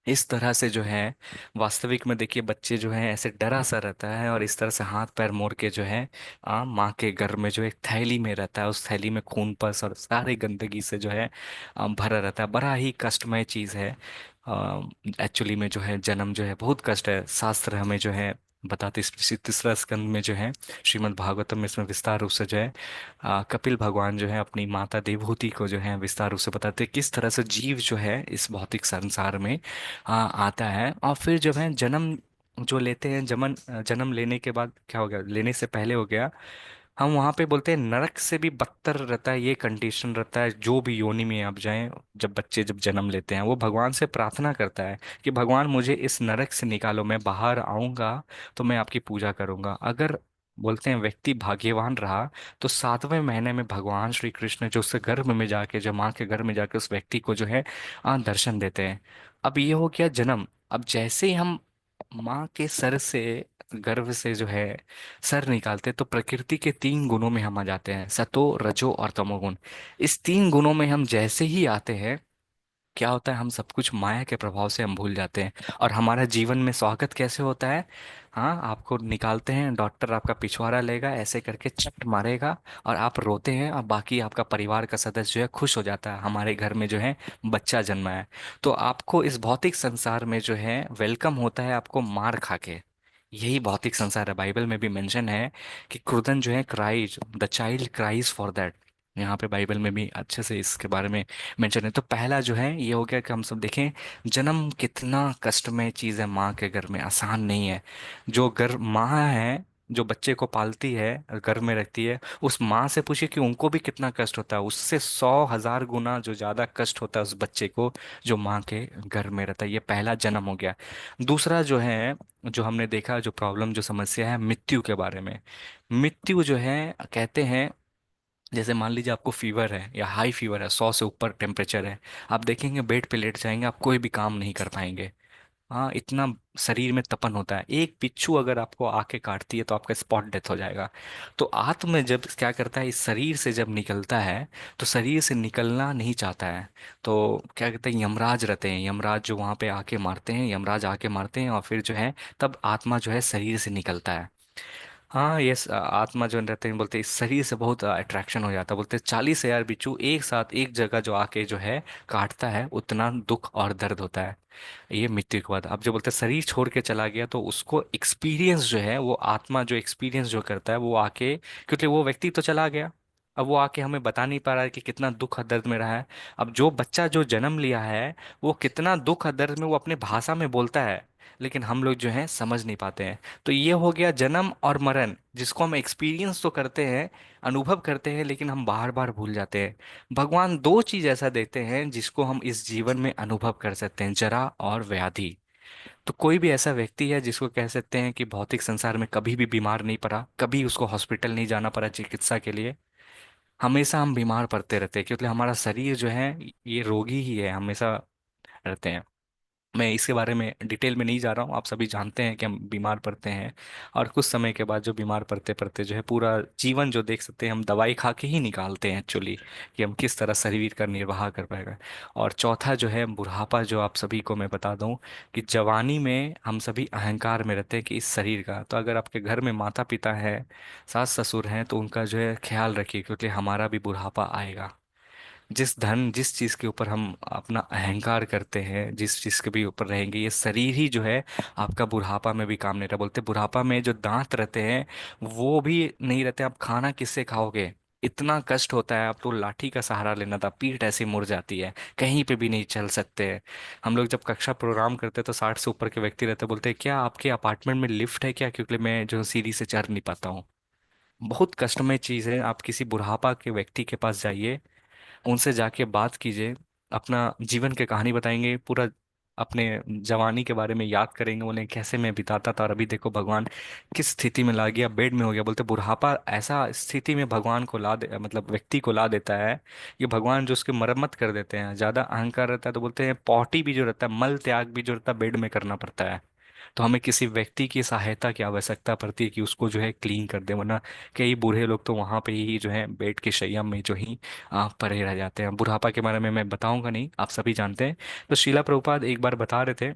इस तरह से जो है वास्तविक में देखिए बच्चे जो है ऐसे डरा सा रहता है, और इस तरह से हाथ पैर मोड़ के जो है माँ के घर में जो एक थैली में रहता है, उस थैली में खून पस और सारी गंदगी से जो है भरा रहता है। बड़ा ही कष्टमय चीज़ है। एक्चुअली में जो है जन्म जो है बहुत कष्ट है। शास्त्र हमें जो है बताते, इस तीसरा स्कंद में जो है श्रीमद् भागवतम में इसमें विस्तार रूप से जो है कपिल भगवान जो है अपनी माता देवहूति को जो है विस्तार रूप से बताते हैं किस तरह से जीव जो है इस भौतिक संसार में आता है। और फिर जब है जन्म जो लेते हैं, जन्म लेने के बाद क्या हो गया, लेने से पहले हो गया, हम वहां पे बोलते हैं नरक से भी बदतर रहता है, ये कंडीशन रहता है जो भी योनि में आप जाएं। जब बच्चे जब जन्म लेते हैं वो भगवान से प्रार्थना करता है कि भगवान मुझे इस नरक से निकालो, मैं बाहर आऊंगा तो मैं आपकी पूजा करूंगा। अगर बोलते हैं व्यक्ति भाग्यवान रहा तो 7वें महीने में भगवान श्री कृष्ण जो उसके गर्भ में जाके, जो माँ के गर्भ में जाके उस व्यक्ति को जो है दर्शन देते हैं। अब ये हो गया जन्म। अब जैसे ही हम माँ के सर से, गर्भ से जो है सर निकालते, तो प्रकृति के 3 गुणों में हम आ जाते हैं, सतो रजो और तमोगुण। इस 3 गुणों में हम जैसे ही आते हैं, क्या होता है, हम सब कुछ माया के प्रभाव से हम भूल जाते हैं। और हमारा जीवन में स्वागत कैसे होता है, हाँ, आपको निकालते हैं, डॉक्टर आपका पिछवाड़ा लेगा, ऐसे करके चट मारेगा, और आप रोते हैं, और बाकी आपका परिवार का सदस्य जो है खुश हो जाता है, हमारे घर में जो है बच्चा जन्मा है। तो आपको इस भौतिक संसार में जो है वेलकम होता है आपको मार खा के। यही भौतिक संसार है। बाइबल में भी मेंशन है कि क्रुदन जो है cries, the child cries for that. यहाँ पे बाइबल में भी अच्छे से इसके बारे में मेंशन है। तो पहला जो है ये हो गया कि हम सब देखें जन्म कितना कष्टमय चीज़ है, माँ के घर में आसान नहीं है। जो घर माँ है, जो बच्चे को पालती है, घर में रखती है, उस माँ से पूछिए कि उनको भी कितना कष्ट होता है। उससे 100,000 गुना जो ज़्यादा कष्ट होता है उस बच्चे को जो माँ के घर में रहता है। ये पहला जन्म हो गया। दूसरा जो है, जो हमने देखा, जो प्रॉब्लम, जो समस्या है मृत्यु के बारे में। मृत्यु जो है कहते हैं, जैसे मान लीजिए आपको फीवर है या हाई फीवर है, 100 से ऊपर टेम्परेचर है, आप देखेंगे बेड पे लेट जाएंगे, आप कोई भी काम नहीं कर पाएंगे। हाँ, इतना शरीर में तपन होता है। एक बिच्छू अगर आपको आके काटती है तो आपका स्पॉट डेथ हो जाएगा। तो आत्म जब क्या करता है, इस शरीर से जब निकलता है तो शरीर से निकलना नहीं चाहता है। तो क्या कहते हैं, यमराज रहते हैं, यमराज जो वहाँ पे आके मारते हैं, यमराज आके मारते हैं, और फिर जो है तब आत्मा जो है शरीर से निकलता है। हाँ, ये आत्मा जो रहते हैं, बोलते हैं इस शरीर से बहुत अट्रैक्शन हो जाता है। बोलते हैं 40,000 बिच्छू एक साथ एक जगह जो आके जो है काटता है, उतना दुख और दर्द होता है। ये मृत्यु के बाद अब जो बोलते हैं शरीर छोड़ के चला गया, तो उसको एक्सपीरियंस जो है, वो आत्मा जो एक्सपीरियंस जो करता है वो आके, क्योंकि वो व्यक्ति तो चला गया, अब वो आके हमें बता नहीं पा रहा है कि कितना दुख और दर्द में रहा है। अब जो बच्चा जो जन्म लिया है वो कितना दुख और दर्द में वो अपने भाषा में बोलता है, लेकिन हम लोग जो हैं समझ नहीं पाते हैं। तो ये हो गया जन्म और मरण, जिसको हम एक्सपीरियंस तो करते हैं, अनुभव करते हैं, लेकिन हम बार बार भूल जाते हैं। भगवान दो चीज ऐसा देते हैं जिसको हम इस जीवन में अनुभव कर सकते हैं, जरा और व्याधि। तो कोई भी ऐसा व्यक्ति है जिसको कह सकते हैं कि भौतिक संसार में कभी भी बीमार नहीं पड़ा, कभी उसको हॉस्पिटल नहीं जाना पड़ा चिकित्सा के लिए। हमेशा हम बीमार पड़ते रहते हैं क्योंकि हमारा शरीर जो है ये रोगी ही है, हमेशा रहते हैं। मैं इसके बारे में डिटेल में नहीं जा रहा हूँ, आप सभी जानते हैं कि हम बीमार पड़ते हैं, और कुछ समय के बाद जो बीमार पड़ते पड़ते जो है पूरा जीवन जो देख सकते हैं हम दवाई खा के ही निकालते हैं एक्चुअली, कि हम किस तरह शरीर का निर्वाह कर पाएगा। और चौथा जो है बुढ़ापा, जो आप सभी को मैं बता दूं कि जवानी में हम सभी अहंकार में रहते हैं कि इस शरीर का, तो अगर आपके घर में माता पिता है, सास ससुर हैं, तो उनका जो है ख्याल रखिए क्योंकि हमारा भी बुढ़ापा आएगा। जिस धन जिस चीज के ऊपर हम अपना अहंकार करते हैं, जिस चीज के भी ऊपर रहेंगे, ये शरीर ही जो है आपका बुढ़ापा में भी काम नहीं रहा। बोलते बुढ़ापा में जो दांत रहते हैं वो भी नहीं रहते, आप खाना किससे खाओगे, इतना कष्ट होता है। आप तो लाठी का सहारा लेना था, पीठ ऐसी मुड़ जाती है, कहीं पे भी नहीं चल सकते हैं। हम लोग जब कक्षा प्रोग्राम करते हैं तो 60 से ऊपर के व्यक्ति रहते हैं, बोलते हैं क्या आपके अपार्टमेंट में लिफ्ट है क्या, क्योंकि मैं जो सीढ़ी से चढ़ नहीं पाता हूँ। बहुत कष्टमय चीज है। आप किसी बुढ़ापा के व्यक्ति के पास जाइए, उनसे जाके बात कीजिए, अपना जीवन की कहानी बताएंगे, पूरा अपने जवानी के बारे में याद करेंगे, बोले कैसे मैं बिताता था और अभी देखो भगवान किस स्थिति में ला गया, बेड में हो गया। बोलते बुढ़ापा ऐसा स्थिति में भगवान को ला दे, मतलब व्यक्ति को ला देता है कि भगवान जो उसकी मरम्मत कर देते हैं। ज्यादा अहंकार रहता है तो बोलते हैं पॉटी भी जो रहता है, मल त्याग भी जो रहता है बेड में करना पड़ता है। तो हमें किसी व्यक्ति की सहायता की आवश्यकता पड़ती है कि उसको जो है क्लीन कर दे, वरना कई बूढ़े लोग तो वहां पे ही जो है बेड के शैया में जो ही पड़े रह जाते हैं। बुढ़ापा के बारे में मैं बताऊंगा नहीं, आप सभी जानते हैं। तो शिला प्रभुपाद एक बार बता रहे थे,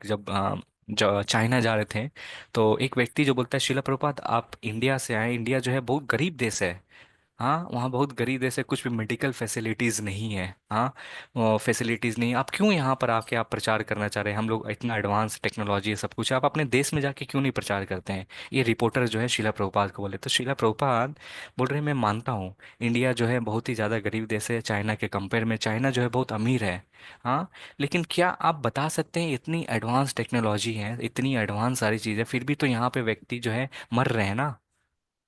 जब जो चाइना जा रहे थे, तो एक व्यक्ति जो बोलता है शिला प्रभुपाद आप इंडिया से आए, इंडिया जो है बहुत गरीब देश है। हाँ वहाँ बहुत गरीब देश है, कुछ भी मेडिकल फैसिलिटीज नहीं है। हाँ फैसिलिटीज नहीं, आप क्यों यहाँ पर आके आप प्रचार करना चाह रहे हैं, हम लोग इतना एडवांस टेक्नोलॉजी है सब कुछ है, आप अपने देश में जाके क्यों नहीं प्रचार करते हैं। ये रिपोर्टर जो है शिला प्रभुपाद को बोले, तो शिला प्रभुपाद बोल रहे हैं मैं मानता हूँ इंडिया जो है बहुत ही ज़्यादा गरीब देश है चाइना के कंपेयर में, चाइना जो है बहुत अमीर है। हाँ लेकिन क्या आप बता सकते हैं इतनी एडवांस टेक्नोलॉजी है, इतनी एडवांस सारी चीज़ें, फिर भी तो यहाँ पे व्यक्ति जो है मर रहे हैं ना।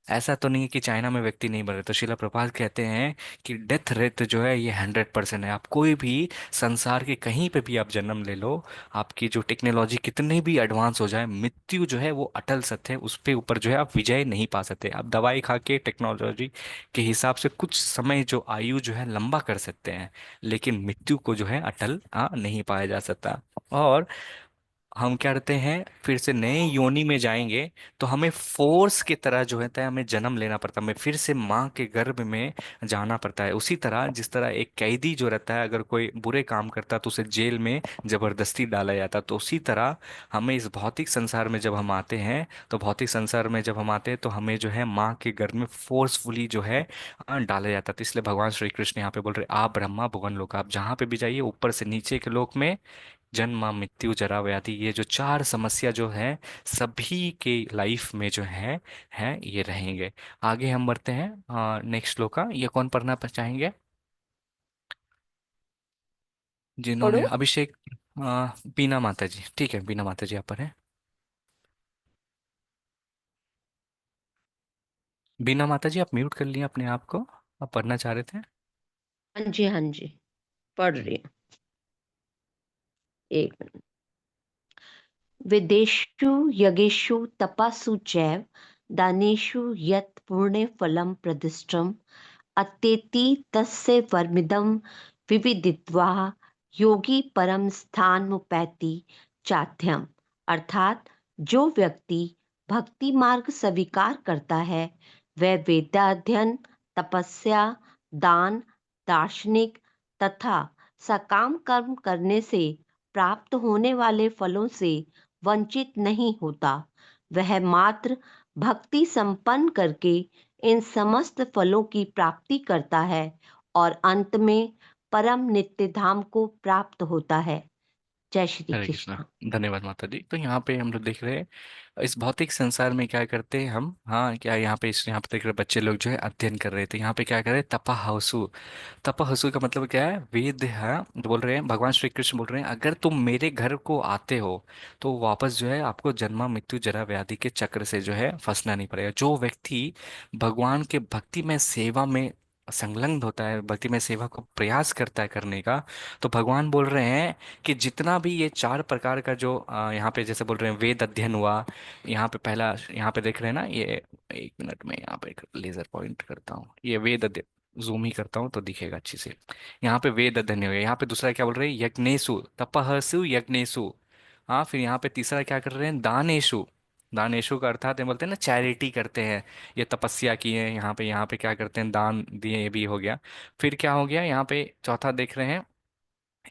ऐसा तो नहीं है कि चाइना में व्यक्ति नहीं मर रहे। तो शिला प्रभात कहते हैं कि डेथ रेट जो है ये 100% है। आप कोई भी संसार के कहीं पे भी आप जन्म ले लो, आपकी जो टेक्नोलॉजी कितनी भी एडवांस हो जाए, मृत्यु जो है वो अटल सत्य है, उस पे ऊपर जो है आप विजय नहीं पा सकते। आप दवाई खा के टेक्नोलॉजी के हिसाब से कुछ समय जो आयु जो है लंबा कर सकते हैं, लेकिन मृत्यु को जो है अटल नहीं पाया जा सकता। और हम क्या करते हैं, फिर से नए योनि में जाएंगे तो हमें फोर्स की तरह जो है तय हमें जन्म लेना पड़ता है, हमें फिर से माँ के गर्भ में जाना पड़ता है। उसी तरह जिस तरह एक कैदी जो रहता है अगर कोई बुरे काम करता है तो उसे जेल में जबरदस्ती डाला जाता है, तो उसी तरह हमें इस भौतिक संसार में जब हम आते हैं, तो भौतिक संसार में जब हम आते हैं तो हमें जो है माँ के गर्भ में फोर्सफुली जो है डाला जाता है। तो इसलिए भगवान श्री कृष्ण यहाँ पे बोल रहे आप ब्रह्मा भुवन लोक, आप जहाँ पे भी जाइए ऊपर से नीचे के लोक में जन्म मृत्यु जरा व्याधि, ये जो चार समस्या जो है सभी के लाइफ में जो है ये रहेंगे। आगे हम बढ़ते हैं नेक्स्ट श्लोका, ये कौन पढ़ना चाहेंगे, जिन्होंने पढ़ो। अभिषेक, बीना माता जी, ठीक है बीना माता जी आप पढ़ें। बीना माता जी आप म्यूट कर लिए अपने आप को, आप पढ़ना चाह रहे थे। हाँ जी, हाँ जी, पढ़ रही हूँ। एक मिनट। वेदेषु यज्ञेषु तपस्सु चैव दानेषु यत् पुण्य फलम प्रदिष्टम अत्येति तस्य वर्मिदं विविदित्वा योगी परम स्थानमुपैति चाध्यम। अर्थात जो व्यक्ति भक्ति मार्ग स्वीकार करता है वह वेदाध्ययन, तपस्या, दान, दार्शनिक तथा सकाम कर्म करने से प्राप्त होने वाले फलों से वंचित नहीं होता। वह मात्र भक्ति संपन्न करके इन समस्त फलों की प्राप्ति करता है और अंत में परम नित्य धाम को प्राप्त होता है। जय श्री हरे कृष्णा। कृष्ण। धन्यवाद माता जी। तो यहाँ पे हम लोग देख रहे हैं इस भौतिक संसार में क्या करते हैं हम, हाँ क्या यहाँ पे यहाँ पे देख रहे हैं बच्चे लोग जो है अध्ययन कर रहे थे, यहाँ पे क्या कर रहे हैं तपहसु। तपहसु का मतलब क्या है, वेद है, जो बोल रहे हैं भगवान श्री कृष्ण बोल रहे हैं अगर तुम मेरे घर को आते हो तो वापस जो है आपको जन्म मृत्यु जरा व्याधि के चक्र से जो है फंसना नहीं पड़ेगा। जो व्यक्ति भगवान के भक्ति में सेवा में संलग्न होता है, भक्ति में सेवा को प्रयास करता है करने का, तो भगवान बोल रहे हैं कि जितना भी ये चार प्रकार का जो यहाँ पे जैसे बोल रहे हैं वेद अध्ययन हुआ, यहाँ पे पहला यहाँ पे देख रहे हैं ना ये, एक मिनट में यहाँ पे एक लेजर पॉइंट करता हूँ, ये वेद अध्ययन जूम ही करता हूँ तो दिखेगा अच्छे से। यहाँ पे वेद अध्ययन हो गया, यहाँ पे दूसरा क्या बोल रहे हैं यज्ञेषु, तपहसु यज्ञेषु। हाँ फिर यहाँ पे तीसरा क्या कर रहे हैं दानेषु। दानेषु का अर्थात ये बोलते हैं ना चैरिटी करते हैं, ये तपस्या की है, यहाँ पे क्या करते हैं दान दिए, ये भी हो गया। फिर क्या हो गया यहाँ पे चौथा देख रहे हैं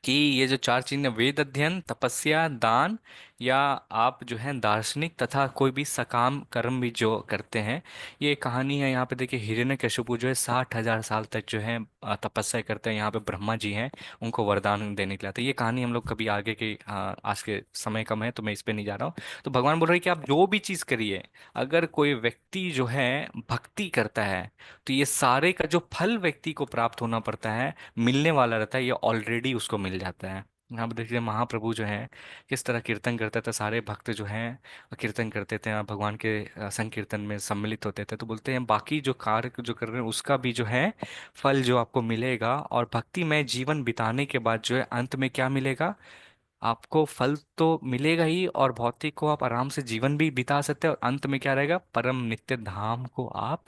कि ये जो चार चीजें वेद अध्ययन तपस्या दान या आप जो है दार्शनिक तथा कोई भी सकाम कर्म भी जो करते हैं, ये कहानी है। यहाँ पे देखिए हिरण्यकशिपु जो है 60,000 साल तक जो है तपस्या करते हैं, यहाँ पे ब्रह्मा जी हैं उनको वरदान देने के लिए आते हैं। ये कहानी हम लोग कभी आगे के आज के समय कम है तो मैं इस पे नहीं जा रहा हूँ। तो भगवान बोल रहे हैं कि आप जो भी चीज करिए, अगर कोई व्यक्ति जो है भक्ति करता है तो ये सारे का जो फल व्यक्ति को प्राप्त होना पड़ता है, मिलने वाला रहता है, ये ऑलरेडी उसको मिल जाता है। यहाँ पे देखिए महाप्रभु जो है किस तरह कीर्तन करते थे, सारे भक्त जो हैं कीर्तन करते थे, भगवान के संकीर्तन में सम्मिलित होते थे, तो बोलते हैं बाकी जो कार्य जो कर रहे हैं उसका भी जो है फल जो आपको मिलेगा, और भक्ति में जीवन बिताने के बाद जो है अंत में क्या मिलेगा, आपको फल तो मिलेगा ही और भौतिक को आप आराम से जीवन भी बिता सकते हैं, और अंत में क्या रहेगा परम नित्य धाम को आप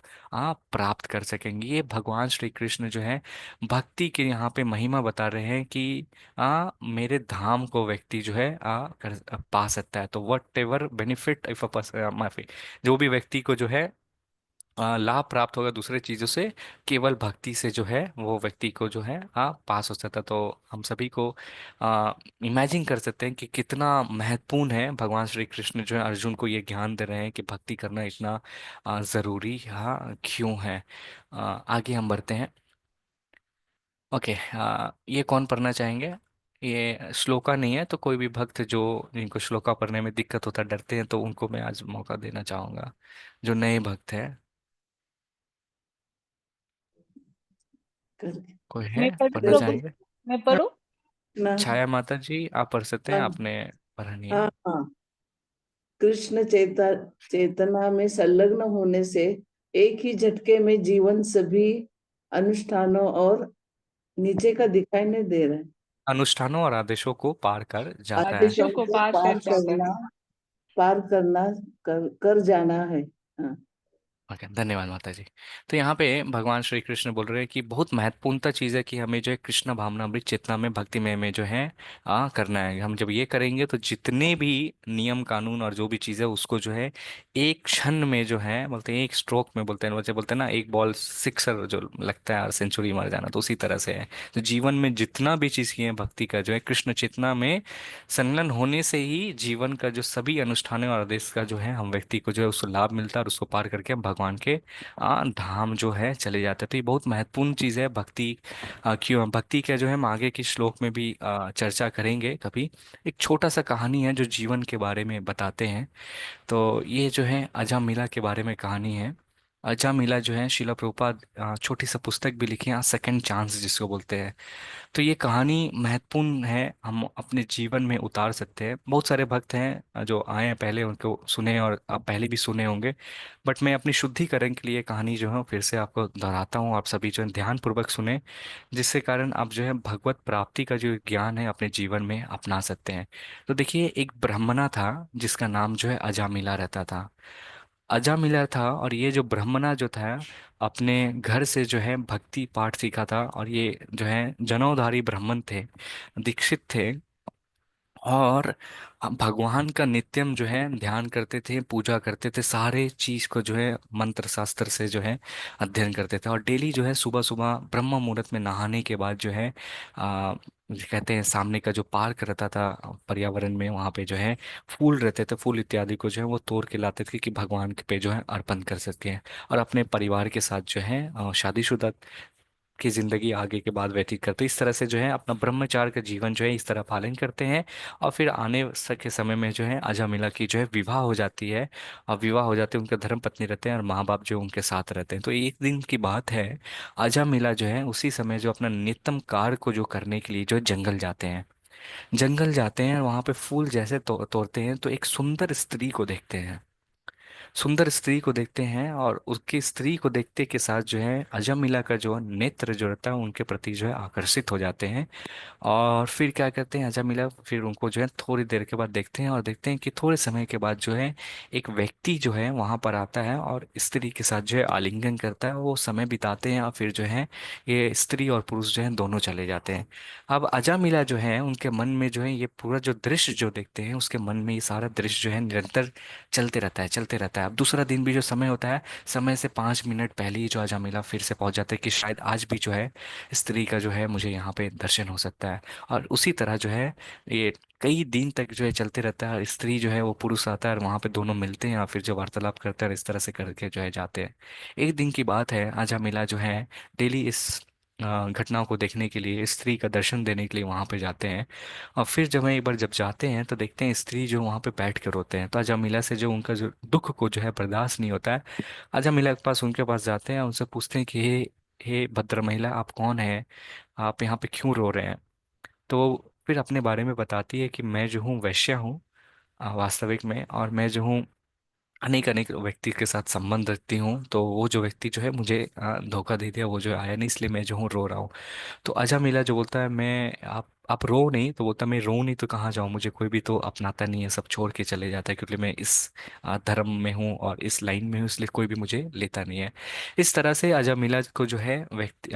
प्राप्त कर सकेंगे। ये भगवान श्री कृष्ण जो है भक्ति के यहाँ पे महिमा बता रहे हैं कि मेरे धाम को व्यक्ति जो है पा सकता है। तो what ever benefit if a माफी, जो भी व्यक्ति को जो है लाभ प्राप्त होगा दूसरे चीजों से, केवल भक्ति से जो है वो व्यक्ति को जो है पास हो सकता है। तो हम सभी को इमेजिन कर सकते हैं कि कितना महत्वपूर्ण है, भगवान श्री कृष्ण जो है अर्जुन को ये ज्ञान दे रहे हैं कि भक्ति करना इतना जरूरी क्यों है। आगे हम बढ़ते हैं। ओके, ये कौन पढ़ना चाहेंगे? ये श्लोका नहीं है, तो कोई भी भक्त जो जिनको श्लोका पढ़ने में दिक्कत होता डरते हैं तो उनको मैं आज मौका देना चाहूंगा, जो नए भक्त हैं। कर- कोई है मैं पढ़ूं पढ़ना प्रभु? चाहेंगे? मैं हाँ पढ़ूं? ना, छाया माता जी आप पढ़ सकते हैं, हाँ आपने पढ़ा नहीं है। हाँ हाँ। कृष्ण चेतना में संलग्न होने से एक ही झटके में जीवन सभी अनुष्ठानों और नीचे का दिखाई नहीं दे रहा है, अनुष्ठानों और आदेशों को पार कर जाता है। आदेशों आदेशों को को पार पार कर जाता है। करना, पार करना, कर जाना है। हाँ ओके, धन्यवाद माता जी। तो यहाँ पे भगवान श्री कृष्ण बोल रहे हैं कि बहुत महत्वपूर्णता चीज़ है कि हमें जो है कृष्ण भावनामृत चेतना में भक्तिमय में जो है करना है। हम जब ये करेंगे तो जितने भी नियम कानून और जो भी चीज़ है उसको जो है एक क्षण में जो है बोलते हैं, एक स्ट्रोक में बोलते हैं, बच्चे बोलते हैं ना एक बॉल सिक्सर जो लगता है और सेंचुरी मार जाना, तो उसी तरह से है। तो जीवन में जितना भी चीज़ की है भक्ति का जो है कृष्ण चेतना में संलग्न होने से ही जीवन का जो सभी अनुष्ठान और आदेश का जो है हम व्यक्ति को जो है उसको लाभ मिलता है, और उसको पार करके हम भगवान के धाम जो है चले जाते हैं। तो ये बहुत महत्वपूर्ण चीज़ है भक्ति। क्यों भक्ति का जो है हम आगे के श्लोक में भी चर्चा करेंगे कभी। एक छोटा सा कहानी है जो जीवन के बारे में बताते हैं। तो ये जो है अजामिला के बारे में कहानी है। अजामिला जो है शिला प्रभुपाद छोटी सा पुस्तक भी लिखी है, सेकंड चांस जिसको बोलते हैं। तो ये कहानी महत्वपूर्ण है, हम अपने जीवन में उतार सकते हैं। बहुत सारे भक्त हैं जो आए हैं पहले, उनको सुने और आप पहले भी सुने होंगे, बट मैं अपनी शुद्धिकरण के लिए कहानी जो है फिर से आपको दोहराता हूँ। आप सभी जो है ध्यान पूर्वक सुने, जिससे कारण आप जो है भगवत प्राप्ति का जो ज्ञान है अपने जीवन में अपना सकते हैं। तो देखिए एक ब्राह्मणा था जिसका नाम जो है अजामिला रहता था। अजामिला था, और ये जो ब्राह्मणा जो था अपने घर से जो है भक्ति पाठ सीखा था, और ये जो है जनेऊधारी ब्राह्मण थे, दीक्षित थे, और भगवान का नित्यम जो है ध्यान करते थे, पूजा करते थे, सारे चीज को जो है मंत्र शास्त्र से जो है अध्ययन करते थे। और डेली जो है सुबह सुबह ब्रह्म मुहूर्त में नहाने के बाद जो है कहते हैं सामने का जो पार्क रहता था पर्यावरण में, वहाँ पे जो है फूल रहते थे, फूल इत्यादि को जो है वो तोड़ के लाते थे कि भगवान पे जो है अर्पण कर सके, और अपने परिवार के साथ जो है शादीशुदा की जिंदगी आगे के बाद व्यतीत करते हैं। इस तरह से जो है अपना ब्रह्मचार्य का जीवन जो है इस तरह पालन करते हैं। और फिर आने के समय में जो है अजामिला की जो है विवाह हो जाती है। और विवाह हो जाते हैं, उनके धर्म पत्नी रहते हैं और माँ बाप जो उनके साथ रहते हैं। तो एक दिन की बात है, अजामिला जो है उसी समय जो अपना नित्यम कार्य को जो करने के लिए जो है जंगल जाते हैं। जंगल जाते हैं और वहां पे फूल जैसे तोड़ते हैं तो एक सुंदर स्त्री को देखते हैं। सुंदर स्त्री को देखते हैं और उसकी स्त्री को देखते के साथ जो है अजामिला का जो नेत्र जो रहता है उनके प्रति जो है आकर्षित हो जाते हैं। और फिर क्या करते हैं अजामिला, फिर उनको जो है थोड़ी देर के बाद देखते हैं और देखते हैं कि थोड़े समय के बाद जो है एक व्यक्ति जो है वहां पर आता है और स्त्री के साथ जो है आलिंगन करता है। वो समय बिताते हैं और फिर जो है ये स्त्री और पुरुष जो है दोनों चले जाते हैं। अब अजामिला जो है उनके मन में जो है ये पूरा जो दृश्य जो देखते हैं उसके मन में ये सारा दृश्य जो है निरंतर चलते रहता है, चलते रहता है। अब दूसरा दिन भी जो समय होता है, समय से 5 मिनट पहले ही जो अजामिला फिर से पहुंच जाते हैं कि शायद आज भी जो है स्त्री का जो है मुझे यहाँ पे दर्शन हो सकता है। और उसी तरह जो है ये कई दिन तक जो है चलते रहता है। और स्त्री जो है वो पुरुष आता है और वहां पे दोनों मिलते हैं और फिर जो वार्तालाप करते हैं और इस तरह से करके जो है जाते हैं। एक दिन की बात है, अजामिला जो है डेली इस घटनाओं को देखने के लिए, स्त्री का दर्शन देने के लिए वहां पे जाते हैं। और फिर जब एक बार जब जाते हैं तो देखते हैं स्त्री जो वहां पे बैठ कर रोते हैं। तो अजामिला से जो उनका जो दुख को जो है बर्दाश्त नहीं होता है, अजामिला के पास उनके पास जाते हैं, उनसे पूछते हैं कि हे भद्र महिला, आप कौन है, आप यहाँ पे क्यों रो रहे हैं। तो वो फिर अपने बारे में बताती है कि मैं जो हूँ वैश्या हूँ वास्तविक में, और मैं जो हूँ अनेक अनेक व्यक्ति के साथ संबंध रखती हूँ। तो वो जो व्यक्ति जो है मुझे धोखा दे दिया, वो जो आया नहीं, इसलिए मैं जो हूँ रो रहा हूँ। तो अजामिला जो बोलता है, मैं आप रो नहीं, तो बोलता मैं रो नहीं तो कहाँ जाऊँ, मुझे कोई भी तो अपनाता नहीं है, सब छोड़ के चले जाता है, क्योंकि मैं इस धर्म में हूँ और इस लाइन में हूँ, इसलिए कोई भी मुझे लेता नहीं है। इस तरह से अजामिला को जो है व्यक्ति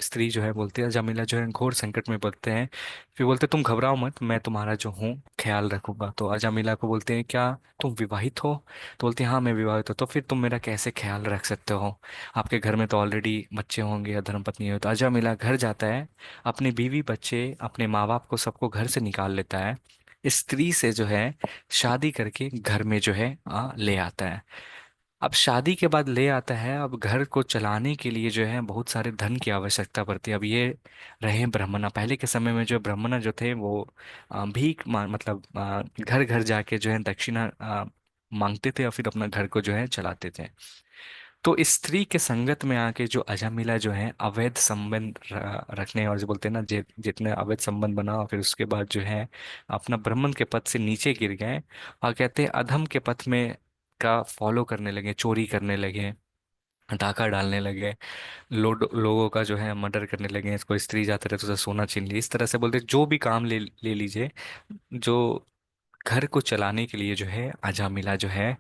स्त्री जो है बोलती है, अजामिला जो है घोर संकट में पड़ते हैं। फिर बोलते तुम घबराओ मत, मैं तुम्हारा जो हूँ ख्याल रखूंगा। तो अजामिला को बोलते हैं क्या तुम विवाहित हो। तो बोलती है हाँ मैं विवाहित हूँ। तो फिर तुम मेरा कैसे ख्याल रख सकते हो, आपके घर में तो ऑलरेडी बच्चे होंगे या धर्मपत्नी हो। तो अजामिला घर जाता है, अपनी बीवी बच्चे अपने माँ बाप को सबको घर से निकाल लेता है, स्त्री से जो है शादी करके घर में जो है ले आता है। अब शादी के बाद ले आता है, अब घर को चलाने के लिए जो है बहुत सारे धन की आवश्यकता पड़ती है। अब ये रहे ब्राह्मणा, पहले के समय में जो ब्राह्मणा जो थे वो मतलब घर घर जाके जो है दक्षिणा मांगते थे और फिर अपना घर को जो है चलाते थे। तो इस स्त्री के संगत में आके जो अजामिला जो है अवैध संबंध रखने, और जो बोलते हैं ना जितने अवैध संबंध बना और फिर उसके बाद जो है अपना ब्राह्मण के पद से नीचे गिर गए और कहते हैं अधम के पथ में का फॉलो करने लगे, चोरी करने लगे, डाका डालने लगे, लोगों का जो है मर्डर करने लगे। इसको स्त्री जाते रहे तो उसे सोना छीन ली, इस तरह से बोलते जो भी काम ले ले लीजिए, जो घर को चलाने के लिए जो है अजामिला जो है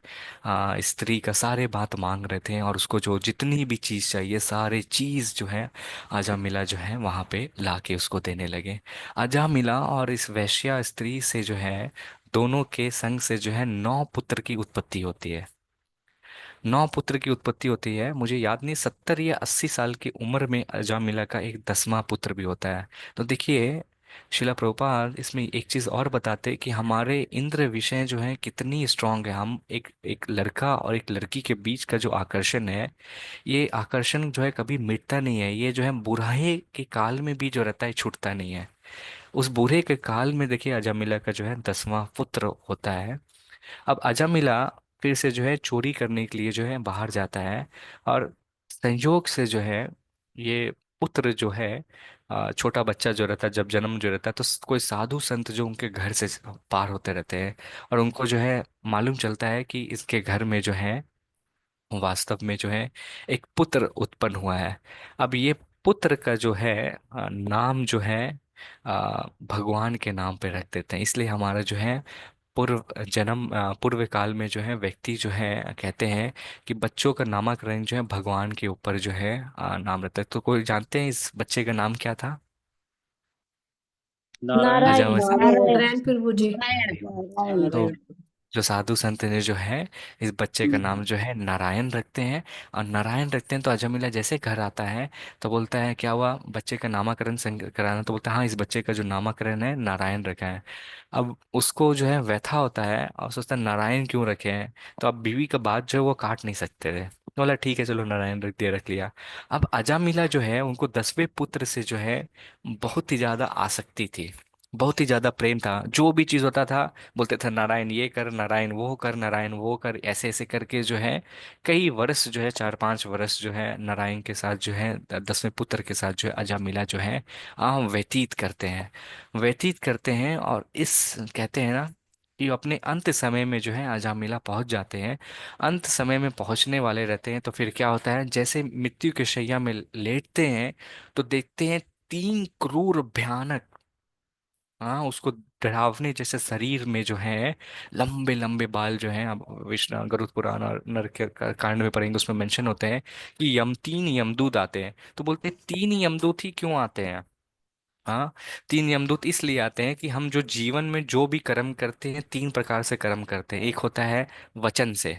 स्त्री का सारे बात मांग रहे थे। और उसको जो जितनी भी चीज चाहिए सारे चीज जो है अजामिला जो है वहां पे लाके उसको देने लगे। अजामिला और इस वैश्या स्त्री से जो है दोनों के संग से जो है 9 पुत्र की उत्पत्ति होती है। 9 पुत्र की उत्पत्ति होती है। मुझे याद नहीं 70 या 80 साल की उम्र में अजामिला का एक 10वां पुत्र भी होता है। तो देखिए शिला प्रभुपाद इसमें एक चीज और बताते हैं कि हमारे इंद्र विषय जो है कितनी स्ट्रांग है। हम एक एक लड़का और एक लड़की के बीच का जो आकर्षण है, ये आकर्षण जो है कभी मिटता नहीं है। ये जो है बुढ़ाई के काल में भी जो रहता है छूटता नहीं है। उस बूढ़े के काल में देखिए अजामिला का जो है 10वां पुत्र होता है। अब अजामिला फिर से जो है चोरी करने के लिए जो है बाहर जाता है। और संयोग से जो है ये पुत्र जो है छोटा बच्चा जो रहता है, जब जन्म जो रहता है तो कोई साधु संत जो उनके घर से पार होते रहते हैं और उनको जो है मालूम चलता है कि इसके घर में जो है वास्तव में जो है एक पुत्र उत्पन्न हुआ है। अब ये पुत्र का जो है नाम जो है भगवान के नाम पे रख देते हैं। इसलिए हमारा जो है पूर्व काल में जो है व्यक्ति जो है कहते हैं कि बच्चों का नामकरण जो है भगवान के ऊपर जो है नाम रहता है। तो कोई जानते हैं इस बच्चे का नाम क्या था? नारायण। अजामिल। नारायण। नारायण। नारायण प्रभु जी। नारायण तो देव। जो साधु संत ने जो है इस बच्चे का नाम जो है नारायण रखते हैं। और नारायण रखते हैं तो अजामिला जैसे घर आता है तो बोलता है क्या हुआ, बच्चे का नामकरण कराना। तो बोलता है हाँ इस बच्चे का जो नामकरण है नारायण रखा है। अब उसको जो है व्यथा होता है और सोचता है नारायण क्यों रखे हैं। तो अब बीवी का बात जो है वो काट नहीं सकते थे। तो बोला ठीक है चलो नारायण रख लिया। अब अजामिला जो है उनको 10वें पुत्र से जो है बहुत ही ज्यादा आसक्ति थी, बहुत ही ज्यादा प्रेम था। जो भी चीज होता था बोलते थे नारायण ये कर, नारायण वो कर, नारायण वो कर, ऐसे ऐसे करके जो है कई वर्ष जो है 4-5 वर्ष जो है नारायण के साथ जो है 10वें पुत्र के साथ जो है अजामिला जो है व्यतीत करते हैं, व्यतीत करते हैं। और इस कहते हैं ना कि अपने अंत समय में जो है अजामिला पहुंच जाते हैं, अंत समय में पहुंचने वाले रहते हैं। तो फिर क्या होता है, जैसे मृत्यु के शैया में लेटते हैं तो देखते हैं 3 क्रूर भयानक, हाँ उसको डरावने जैसे शरीर में जो है लंबे लंबे बाल जो हैं, अब विष्णु गरुड़ पुराण और नरक के कांड में पढ़ेंगे उसमें मेंशन होते हैं कि 3 यमदूत आते हैं। तो बोलते हैं 3 यमदूत ही क्यों आते हैं, हाँ 3 यमदूत इसलिए आते हैं कि हम जो जीवन में जो भी कर्म करते हैं 3 प्रकार से कर्म करते हैं। एक होता है वचन से,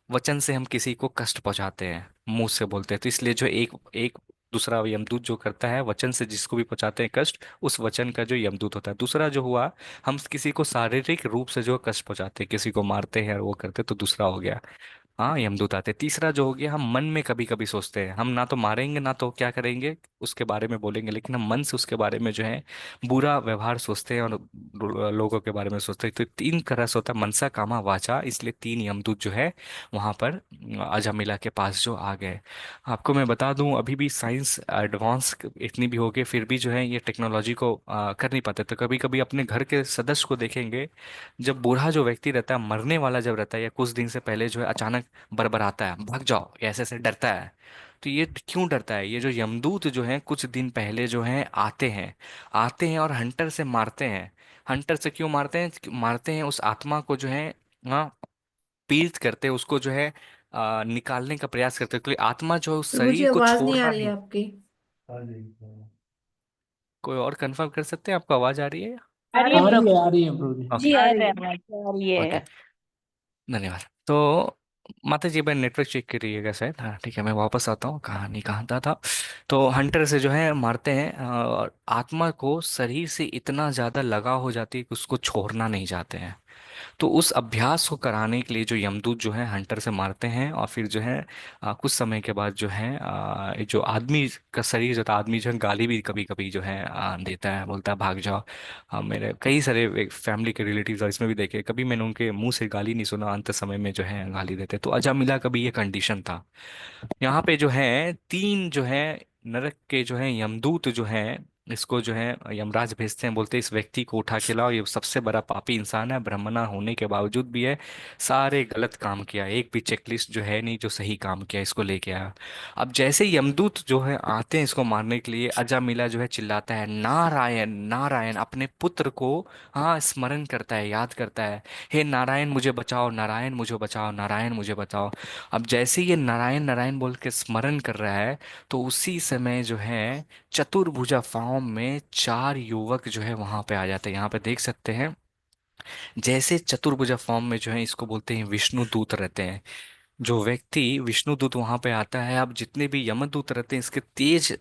वचन से हम किसी को कष्ट पहुंचाते हैं, मुंह से बोलते हैं, तो इसलिए जो एक एक दूसरा यमदूत जो करता है वचन से जिसको भी पहुंचाते हैं कष्ट, उस वचन का जो यमदूत होता है। दूसरा जो हुआ, हम किसी को शारीरिक रूप से जो कष्ट पहुंचाते हैं, किसी को मारते हैं और वो करते हैं, तो दूसरा हो गया, हाँ यमदूत आते हैं। तीसरा जो हो गया, हम मन में कभी कभी सोचते हैं, हम ना तो मारेंगे ना तो क्या करेंगे उसके बारे में बोलेंगे, लेकिन हम मन से उसके बारे में जो है बुरा व्यवहार सोचते हैं और लोगों के बारे में सोचते हैं। तो 3 तरह से होता है, मनसा कामा वाचा, इसलिए 3 यमदूत जो है वहां पर अजामिला के पास जो आ गए। आपको मैं बता दूं अभी भी साइंस एडवांस इतनी भी हो गई फिर भी जो है ये टेक्नोलॉजी को कर नहीं पाते। तो कभी कभी अपने घर के सदस्य को देखेंगे, जब बूढ़ा जो व्यक्ति रहता है मरने वाला जब रहता है या कुछ दिन से पहले जो है अचानक बरबराता है भाग जाओ, ऐसे ऐसे डरता है। तो ये क्यों डरता है, ये जो यमदूत जो हैं कुछ दिन पहले जो हैं आते हैं, आते हैं और हंटर से मारते हैं। हंटर से क्यों मारते हैं, मारते हैं उस आत्मा को जो है, हाँ पीड़ित करते हैं उसको जो है निकालने का प्रयास करते हैं, क्योंकि आत्मा जो है उस प्रभु जी शरीर को आवाज नहीं आ छोड़ना रही है नहीं। आपकी। कोई और कंफर्म कर सकते हैं आपको आवाज आ रही है? आ रही है प्रभु। आ रही है प्रभु जी। ओके जी आ आ रही रहा है। है आवाज, आ रही ओके, है। धन्यवाद। तो माता जी, मैं नेटवर्क चेक करिएगा शायद, हाँ ठीक है मैं वापस आता हूँ, कहानी कहाँ था। तो हंटर से जो है मारते हैं और आत्मा को शरीर से इतना ज़्यादा लगाव हो जाती है कि उसको छोड़ना नहीं चाहते हैं। तो उस अभ्यास को कराने के लिए जो यमदूत जो है हंटर से मारते हैं और फिर जो है कुछ समय के बाद जो है ये जो आदमी का शरीर जो था, आदमी जो है गाली भी कभी कभी जो है देता है, बोलता है भाग जाओ। मेरे कई सारे फैमिली के रिलेटिव्स और इसमें भी देखे, कभी मैंने उनके मुंह से गाली नहीं सुना, अंत समय में जो है गाली देते। तो अजामिला का भी ये कंडीशन था। यहाँ पे जो है 3 जो है नरक के जो है यमदूत जो है इसको जो है यमराज भेजते हैं, बोलते हैं इस व्यक्ति को उठा के लाओ, ये सबसे बड़ा पापी इंसान है, ब्राह्मणा होने के बावजूद भी है सारे गलत काम किया, एक भी चेकलिस्ट जो है नहीं जो सही काम किया, इसको लेके आया। अब जैसे यमदूत जो है आते हैं इसको मारने के लिए, अजामिला जो है चिल्लाता है नारायण नारायण, अपने पुत्र को हाँ स्मरण करता है, याद करता है, हे नारायण मुझे बचाओ, नारायण मुझे बचाओ, नारायण मुझे बचाओ। अब जैसे ये नारायण नारायण बोल के स्मरण कर रहा है, तो उसी समय जो है चतुर्भुजा फॉर्म में 4 युवक जो है वहां पे आ जाते हैं। यहाँ पे देख सकते हैं जैसे चतुर्भुजा फॉर्म में जो है इसको बोलते हैं विष्णु दूत रहते हैं। जो व्यक्ति विष्णु दूत वहां पे आता है, अब जितने भी यमदूत रहते हैं इसके तेज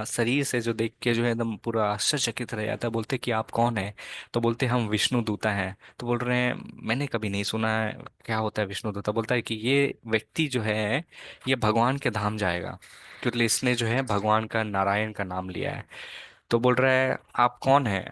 शरीर से जो देख के जो है एकदम पूरा आश्चर्यचकित रह जाता है, बोलते हैं कि आप कौन है। तो बोलते हैं हम विष्णु दूता हैं। तो बोल रहे हैं मैंने कभी नहीं सुना है क्या होता है विष्णु दूता। बोलता है कि ये व्यक्ति जो है ये भगवान के धाम जाएगा, क्योंकि इसने जो है भगवान का नारायण का नाम लिया है। तो बोल रहा है आप कौन है,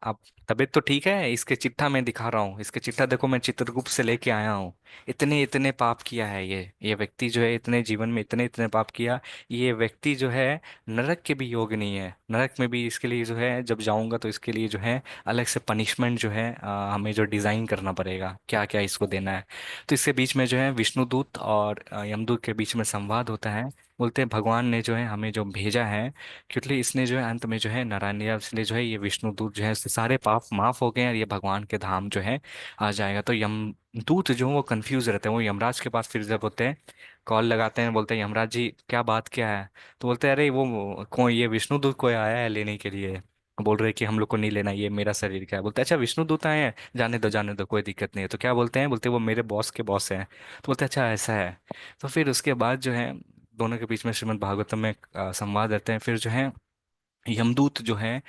आप तबीयत तो ठीक है, इसके चिट्ठा मैं दिखा रहा हूँ, इसके चिट्ठा देखो मैं चित्रगुप्त से लेके आया हूँ। इतने इतने पाप किया है ये व्यक्ति जो है, इतने जीवन में इतने इतने पाप किया। ये व्यक्ति जो है नरक के भी योग्य नहीं है, नरक में भी इसके लिए जो है जब जाऊंगा तो इसके लिए जो है अलग से पनिशमेंट जो है हमें जो डिजाइन करना पड़ेगा, क्या क्या इसको देना है। तो इसके बीच में जो है विष्णुदूत और यमदूत के बीच में संवाद होता है। बोलते हैं भगवान ने जो है हमें जो भेजा है, क्योंकि इसने जो है अंत में जो है नारायण लिया, इसलिए जो है ये विष्णुदूत जो है इसके सारे पाप माफ हो गए हैं और ये भगवान के धाम जो है आ जाएगा। तो यमदूत जो हैं वो कंफ्यूज रहते हैं, वो यमराज के पास फिर जब होते हैं कॉल लगाते हैं, बोलते हैं यमराज जी क्या बात क्या है। तो बोलते हैं अरे वो कोई ये विष्णुदूत कोई आया है लेने के लिए, बोल रहे हैं कि हम लोग को नहीं लेना, ये मेरा शरीर क्या है। बोलते हैं अच्छा विष्णुदूत आए हैं, जाने दो कोई दिक्कत नहीं है। तो क्या बोलते हैं, बोलते हैं वो मेरे बॉस के बॉस हैं। तो बोलते हैं अच्छा ऐसा है। तो फिर उसके बाद जो है दोनों के बीच में श्रीमद् भागवतम में संवाद रहते हैं। फिर जो है यमदूत जो है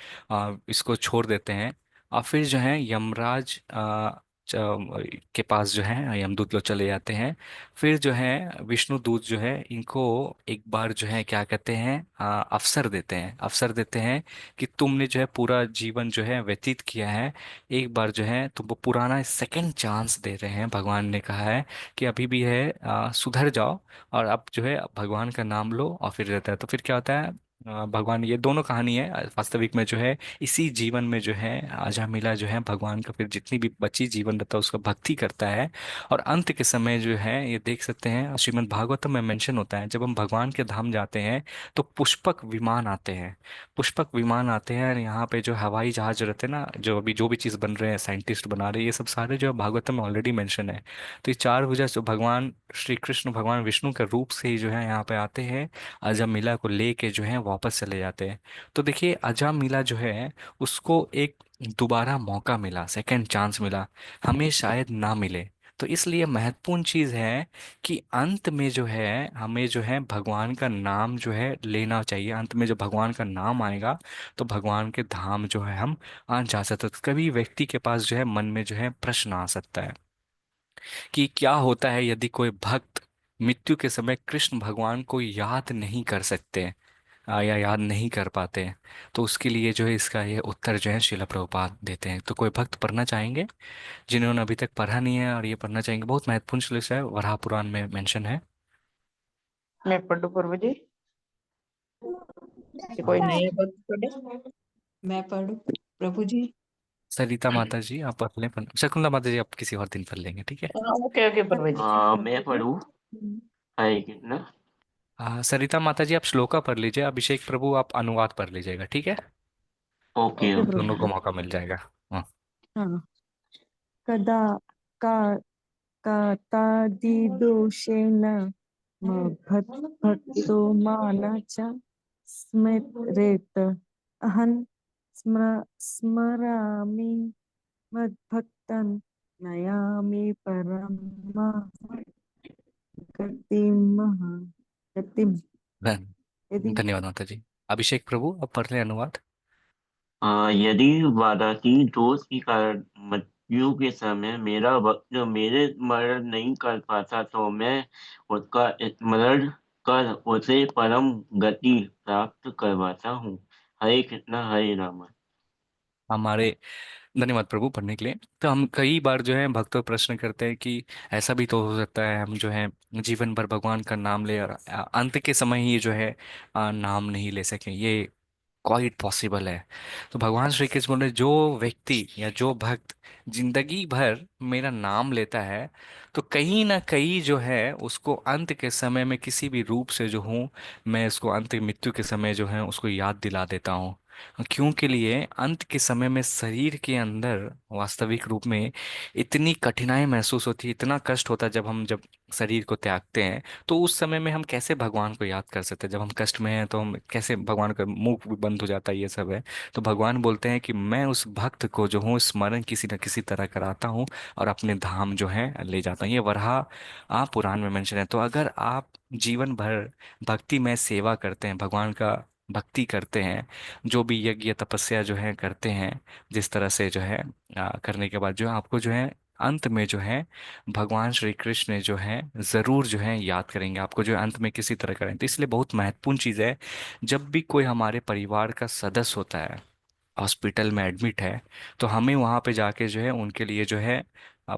इसको छोड़ देते हैं और फिर जो है यमराज के पास जो है यमदूत लोग चले जाते हैं। फिर जो है विष्णु दूत जो है इनको एक बार जो है क्या कहते हैं, अवसर देते हैं कि तुमने जो है पूरा जीवन जो है व्यतीत किया है, एक बार जो है तुमको पुराना सेकंड चांस दे रहे हैं। भगवान ने कहा है कि अभी भी है, सुधर जाओ और अब जो है भगवान का नाम लो। और फिर रहता है तो फिर क्या होता है, भगवान, ये दोनों कहानी है वास्तविक में जो है इसी जीवन में जो है अजामिला जो है भगवान का फिर जितनी भी बची जीवन रहता है उसका भक्ति करता है। और अंत के समय जो है ये देख सकते हैं श्रीमद् भागवतम में मेंशन होता है, जब हम भगवान के धाम जाते हैं तो पुष्पक विमान आते हैं। पुष्पक विमान आते हैं और यहाँ पे जो हवाई जहाज रहते हैं ना, जो अभी जो भी चीज़ बन रहे हैं साइंटिस्ट बना रहे हैं, ये सब सारे जो है भागवतम में ऑलरेडी मेंशन है। तो ये चार भुजा जो भगवान श्री कृष्ण भगवान विष्णु के रूप से ही जो है यहाँ पे आते हैं, अजामिला को लेके जो है वापस चले जाते हैं। तो देखिए अजामिला जो है उसको एक दोबारा मौका मिला, सेकंड चांस मिला, हमें शायद ना मिले। तो इसलिए महत्वपूर्ण चीज है कि अंत में जो है हमें जो है भगवान का नाम जो है लेना चाहिए। अंत में जो भगवान का नाम आएगा तो भगवान के धाम जो है हम आ जा सकते हैं। तो कभी व्यक्ति के पास जो है मन में जो है प्रश्न आ सकता है कि क्या होता है यदि कोई भक्त मृत्यु के समय कृष्ण भगवान को याद नहीं कर सकते, या याद नहीं कर पाते हैं। तो उसके लिए जो है इसका ये उत्तर जो है श्रील प्रभुपाद देते हैं। तो कोई भक्त पढ़ना चाहेंगे जिन्होंने अभी तक पढ़ा नहीं है और ये पढ़ना चाहेंगे? बहुत महत्वपूर्ण श्लोक है, वराह पुराण में मेंशन है। मैं पढ़ू प्रभु जी? कि कोई नया भक्त पढ़े? मैं पढ़ू प्रभु जी? सरिता माता जी आप पढ़ लें, शकुंतला माता जी आप किसी और दिन पढ़ लेंगे, ठीक है? हाँ, ओके ओके प्रभु जी। मैं पढ़ूँ? हरे कृष्ण। सरिता माता जी आप श्लोका पढ़ लीजिए, अभिषेक प्रभु आप अनुवाद पढ़ लीजिएगा, ठीक है? Okay okay okay. दोनों को प्रभु। मौका मिल जाएगा। हाँ। हाँ। कदा का कातादिदोषेण भक्तो माना च स्मरेत अहं स्मरामि मद्भक्तं नयामि परम गतिम। धन- यदि धन्यवाद माता जी। अभिषेक प्रभु आप पढ़ लें अनुवाद। यदि वादाती दोष के कारण मृत्यु के समय मेरा भक्त मेरे स्मरण नहीं कर पाता तो मैं उसका स्मरण कर उसे परम गति प्राप्त करवाता हूँ। हरे कृष्णा हरे राम। हमारे धन्यवाद प्रभु पढ़ने के लिए। तो हम कई बार जो है भक्तों प्रश्न करते हैं कि ऐसा भी तो हो सकता है हम जो है जीवन भर भगवान का नाम ले और अंत के समय ही जो है नाम नहीं ले सकें। ये क्वाइट पॉसिबल है। तो भगवान श्री कृष्ण बोले जो व्यक्ति या जो भक्त जिंदगी भर मेरा नाम लेता है तो कहीं ना कहीं जो है उसको अंत के समय में किसी भी रूप से जो हूँ मैं उसको अंत मृत्यु के समय जो है उसको याद दिला देता हूँ। क्यों के लिए अंत के समय में शरीर के अंदर वास्तविक रूप में इतनी कठिनाई महसूस होती है, इतना कष्ट होता है जब शरीर को त्यागते हैं। तो उस समय में हम कैसे भगवान को याद कर सकते हैं? जब हम कष्ट में हैं तो हम कैसे, भगवान का मुख भी बंद हो जाता है, ये सब है। तो भगवान बोलते हैं कि मैं उस भक्त को जो हूँ स्मरण किसी न किसी तरह कराता हूँ और अपने धाम जो है ले जाता हूँ। ये वराह पुराण में मेंशन है। तो अगर आप जीवन भर भक्ति में सेवा करते हैं, भगवान का भक्ति करते हैं, जो भी यज्ञ तपस्या जो है करते हैं, जिस तरह से जो है करने के बाद जो है आपको जो है अंत में जो है भगवान श्री कृष्ण जो है जरूर जो है याद करेंगे आपको, जो है अंत में किसी तरह करें। तो इसलिए बहुत महत्वपूर्ण चीज़ है, जब भी कोई हमारे परिवार का सदस्य होता है हॉस्पिटल में एडमिट है तो हमें वहाँ पे जाके जो है उनके लिए जो है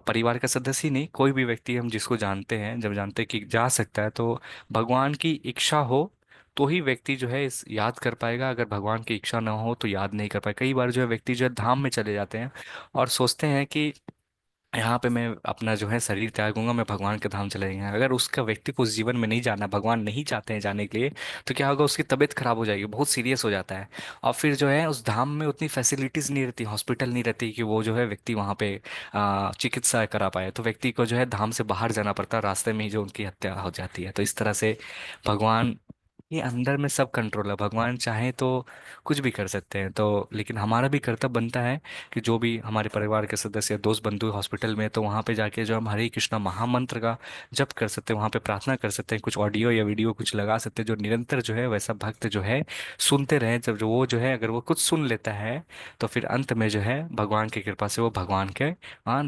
परिवार का सदस्य ही नहीं, कोई भी व्यक्ति हम जिसको जानते हैं, जब जानते हैं कि जा सकता है तो भगवान की इच्छा हो तो ही व्यक्ति जो है इस याद कर पाएगा। अगर भगवान की इच्छा ना हो तो याद नहीं कर पाएगा। कई बार जो है व्यक्ति जो है धाम में चले जाते हैं और सोचते हैं कि यहाँ पे मैं अपना जो है शरीर त्यागूंगा, मैं भगवान के धाम चले जाएंगे। अगर उसका व्यक्ति को उस जीवन में नहीं जाना, भगवान नहीं चाहते हैं जाने के लिए, तो क्या होगा, उसकी तबीयत खराब हो जाएगी, बहुत सीरियस हो जाता है। और फिर जो है उस धाम में उतनी फैसिलिटीज नहीं रहती, हॉस्पिटल नहीं रहती कि वो जो है व्यक्ति वहाँ पे चिकित्सा करा पाए। तो व्यक्ति को जो है धाम से बाहर जाना पड़ता है, रास्ते में ही जो उनकी हत्या हो जाती है। तो इस तरह से भगवान ये अंदर में सब कंट्रोल है। भगवान चाहे तो कुछ भी कर सकते हैं, तो लेकिन हमारा भी कर्तव्य बनता है कि जो भी हमारे परिवार के सदस्य दोस्त बंधु हॉस्पिटल में, तो वहाँ पे जाके जो हम हरे कृष्णा महामंत्र का जप कर सकते हैं, वहाँ पे प्रार्थना कर सकते हैं, कुछ ऑडियो या वीडियो कुछ लगा सकते हैं जो निरंतर जो है वैसा भक्त जो है सुनते रहे। जब जो वो जो है अगर वो कुछ सुन लेता है तो फिर अंत में जो है भगवान की कृपा से वो भगवान के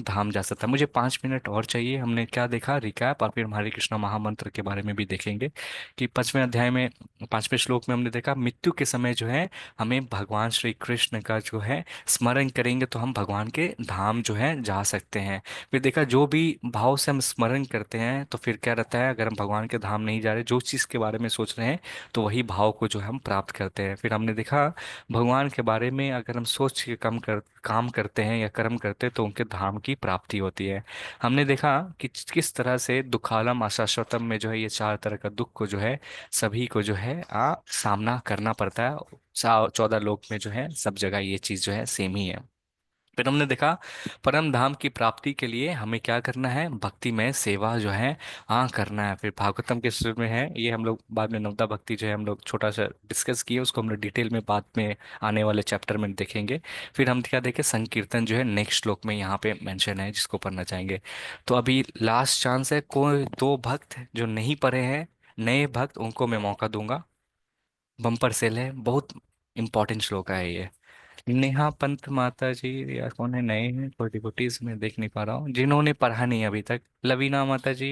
धाम जा सकता है। मुझे 5 मिनट और चाहिए। हमने क्या देखा रिकैप, और फिर हम हरे कृष्णा महामंत्र के बारे में भी देखेंगे कि 5वें अध्याय में 5वें श्लोक में हमने देखा मृत्यु के समय जो है हमें भगवान श्री कृष्ण का जो है स्मरण करेंगे तो हम भगवान के धाम जो है जा सकते हैं। फिर देखा जो भी भाव से हम स्मरण करते हैं तो फिर क्या रहता है, अगर हम भगवान के धाम नहीं जा रहे, जो चीज़ के बारे में सोच रहे हैं, तो वही भाव को जो है हम प्राप्त करते हैं। फिर हमने देखा भगवान के बारे में अगर हम सोच के काम करते हैं या कर्म करते हैं तो उनके धाम की प्राप्ति होती है। हमने देखा कि किस तरह से दुखालम अशाश्वतम में जो है ये 4 तरह का दुख को जो है सभी को जो है सामना करना पड़ता है। 14 लोक में जो है सब जगह ये चीज जो है सेम ही है। फिर हमने देखा परम धाम की प्राप्ति के लिए हमें क्या करना है, भक्ति में सेवा जो है करना है। फिर भागवतम के शुरू में है ये, हम लोग बाद में नवदा भक्ति जो है हम लोग छोटा सा डिस्कस किए, उसको हम लोग डिटेल में बाद में आने वाले चैप्टर में देखेंगे। फिर हम क्या देखें, संकीर्तन जो है नेक्स्ट श्लोक में यहाँ पे मेंशन है जिसको पढ़ना चाहेंगे। तो अभी लास्ट चांस है, कोई 2 भक्त जो नहीं पढ़े हैं, नए भक्त, उनको मैं मौका दूंगा। बम्पर सेल है, बहुत इंपॉर्टेंट श्लोक है ये। नेहा पंत माता जी या कौन है, नए हैं, कोई डिवोटीज में देख नहीं पा रहा हूँ जिन्होंने पढ़ा नहीं अभी तक। लवीना माता जी,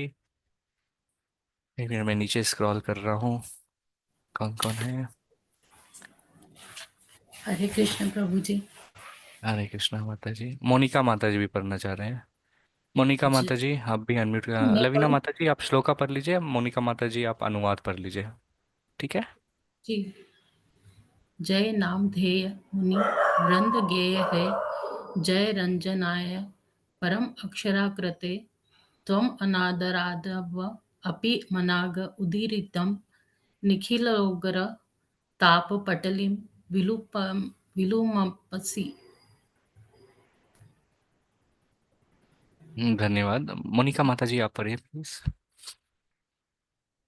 एक मिनट मैं नीचे स्क्रॉल कर रहा हूँ, कौन कौन है। हरे कृष्ण प्रभु जी। हरे कृष्णा माता जी। मोनिका माता जी भी पढ़ना चाह रहे हैं। मोनिका जी माता जी आप भी अनम्यूट। मैं लवीना पढ़ूं? माता जी आप श्लोका पढ़ लीजिए, मोनिका माता जी आप अनुवाद पढ़ लीजिए, ठीक है। जी। जय नाम ध्येय मुनि वृंद गेय है, जय रंजनाय परम अक्षराकृते, त्वम अनादरादव अपि मनाग उदीरितं, निखिलोग्र तापपटलीं विलुपम विलुमपसि। धन्यवाद। मोनिका माता जी आप पढ़िए प्लीज।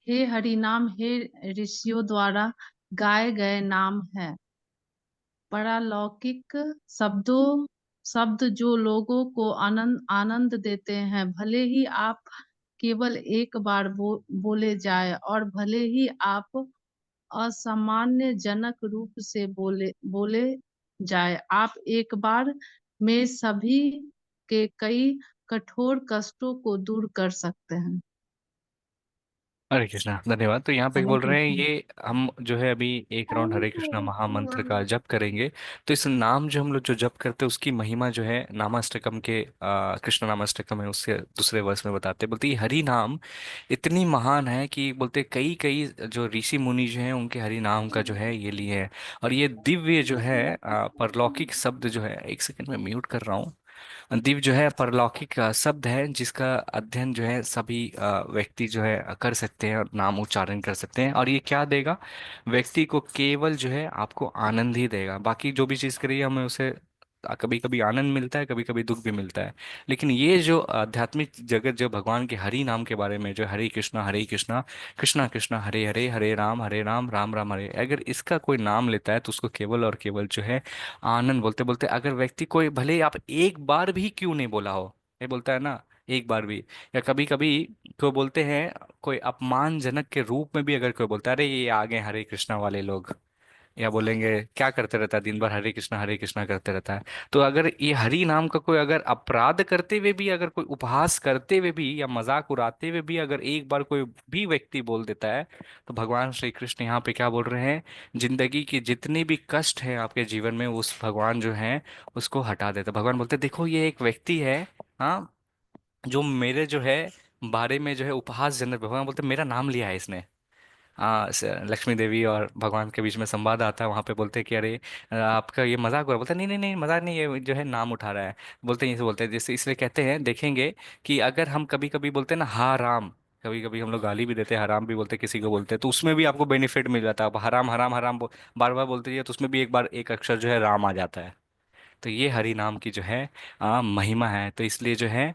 हे हरि नाम, हे ऋषियों द्वारा गाए गए नाम है। पारलौकिक शब्द जो लोगों को आनंद आनंद देते हैं, भले ही आप केवल एक बार बोले जाए और भले ही आप असामान्य जनक रूप से बोले जाए, आप एक बार में सभी के कई कठोर कष्टों को दूर कर सकते हैं। हरे कृष्णा, धन्यवाद। तो यहाँ पे हरे बोल रहे हैं कृष्ण। ये हम जो है अभी एक राउंड हरे कृष्णा महामंत्र का जप करेंगे। तो इस नाम जो हम लोग जो जप करते हैं उसकी महिमा जो है नामाष्टकम के कृष्ण नामाष्टकम है उसके दूसरे वर्ष में बताते हैं। बोलते हैं ये हरि नाम इतनी महान है कि बोलते कई कई जो ऋषि मुनि जो हैं उनके हरि नाम का जो है ये लिए है। और ये दिव्य जो है परलौकिक शब्द जो है, एक सेकंड में म्यूट कर रहा हूँ। दिव्य जो है परलौकिक शब्द है जिसका अध्ययन जो है सभी व्यक्ति जो है कर सकते हैं और नाम उच्चारण कर सकते हैं। और ये क्या देगा, व्यक्ति को केवल जो है आपको आनंद ही देगा। बाकी जो भी चीज़ करिए हमें उसे कभी कभी आनंद मिलता है, कभी कभी दुख भी मिलता है। लेकिन ये जो आध्यात्मिक जगत जो भगवान के हरि नाम के बारे में जो हरे कृष्णा कृष्णा कृष्णा हरे हरे, हरे राम राम राम हरे, अगर इसका कोई नाम लेता है तो उसको केवल और केवल जो है आनंद बोलते बोलते, अगर व्यक्ति कोई भले ही आप एक बार भी क्यों नहीं बोला हो, ये बोलता है ना एक बार भी, या कभी कभी कोई बोलते हैं कोई अपमानजनक के रूप में भी अगर कोई बोलता है अरे ये आ गए हरे कृष्णा वाले लोग, या बोलेंगे क्या करते रहता है दिन भर हरे कृष्णा करते रहता है। तो अगर ये हरि नाम का कोई अगर अपराध करते हुए भी, अगर कोई उपहास करते हुए भी या मजाक उड़ाते हुए भी अगर एक बार कोई भी व्यक्ति बोल देता है, तो भगवान श्री कृष्ण यहाँ पे क्या बोल रहे हैं, जिंदगी की जितनी भी कष्ट है आपके जीवन में उस भगवान जो है उसको हटा देते। भगवान बोलते देखो ये एक व्यक्ति है, हाँ, जो मेरे जो है बारे में जो है उपहासजनक, भगवान बोलते मेरा नाम लिया है इसने। हाँ, लक्ष्मी देवी और भगवान के बीच में संवाद आता है, वहां पे बोलते हैं कि अरे आपका ये मजाक हो रहा है। बोलते हैं, नहीं नहीं नहीं मजाक नहीं, ये जो है नाम उठा रहा है। बोलते हैं, ये बोलते हैं जैसे, इसलिए कहते हैं देखेंगे कि अगर हम कभी कभी बोलते हैं ना हा राम, कभी कभी हम लोग गाली भी देते हैं, हराम भी बोलते हैं किसी को बोलते हैं, तो उसमें भी आपको बेनिफिट मिल जाता है। आप हराम हराम हराम बार बार बोलते रहिए तो उसमें भी एक बार एक अक्षर जो है राम आ जाता है। तो ये हरि नाम की जो है महिमा है। तो इसलिए जो है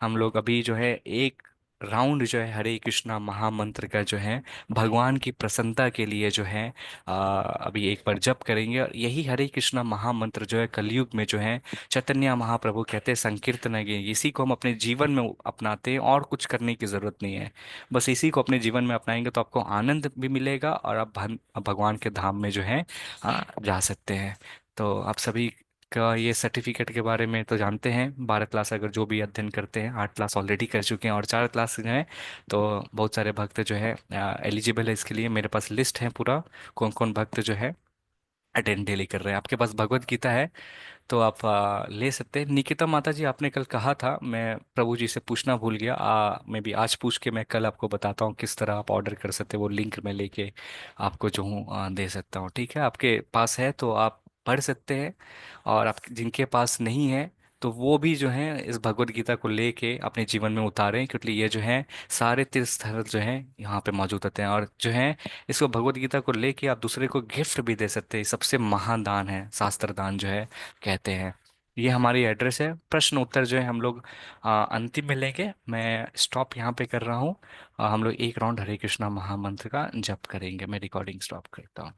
हम लोग अभी जो है एक राउंड जो है हरे कृष्णा महामंत्र का जो है भगवान की प्रसन्नता के लिए जो है अभी एक बार जप करेंगे। और यही हरे कृष्णा महामंत्र जो है कलयुग में जो है चैतन्य महाप्रभु कहते हैं संकीर्तन है, इसी को हम अपने जीवन में अपनाते हैं और कुछ करने की जरूरत नहीं है। बस इसी को अपने जीवन में अपनाएंगे तो आपको आनंद भी मिलेगा और आप भगवान के धाम में जो है जा सकते हैं। तो आप सभी का ये सर्टिफिकेट के बारे में तो जानते हैं, 12 क्लास अगर जो भी अध्ययन करते हैं, 8 क्लास ऑलरेडी कर चुके हैं और 4 क्लास जो है, तो बहुत सारे भक्त जो है एलिजिबल है इसके लिए। मेरे पास लिस्ट है पूरा कौन कौन भक्त जो है अटेंड डेली कर रहे हैं। आपके पास भगवत गीता है तो आप ले सकते हैं। निकिता माता जी, आपने कल कहा था, मैं प्रभु जी से पूछना भूल गया, मैं भी आज पूछ के मैं कल आपको बताता हूँ किस तरह आप ऑर्डर कर सकते हैं। वो लिंक मैं लेके आपको जो हूँ दे सकता हूँ। ठीक है, आपके पास है तो आप पढ़ सकते हैं। और आप जिनके पास नहीं है तो वो भी जो है इस भगवत गीता को लेके अपने जीवन में उतारें, क्योंकि ये जो है सारे तीर्थ स्थल जो है यहाँ पे मौजूद होते हैं। और जो है इसको भगवत गीता को लेके आप दूसरे को गिफ्ट भी दे सकते हैं। सबसे महान दान है शास्त्र दान जो है कहते हैं। ये हमारी एड्रेस है। प्रश्न उत्तर जो है हम लोग अंतिम में लेंगे। मैं स्टॉप यहाँ पे कर रहा हूँ। हम लोग एक राउंड हरे कृष्णा महामंत्र का जप करेंगे। मैं रिकॉर्डिंग स्टॉप करता हूँ।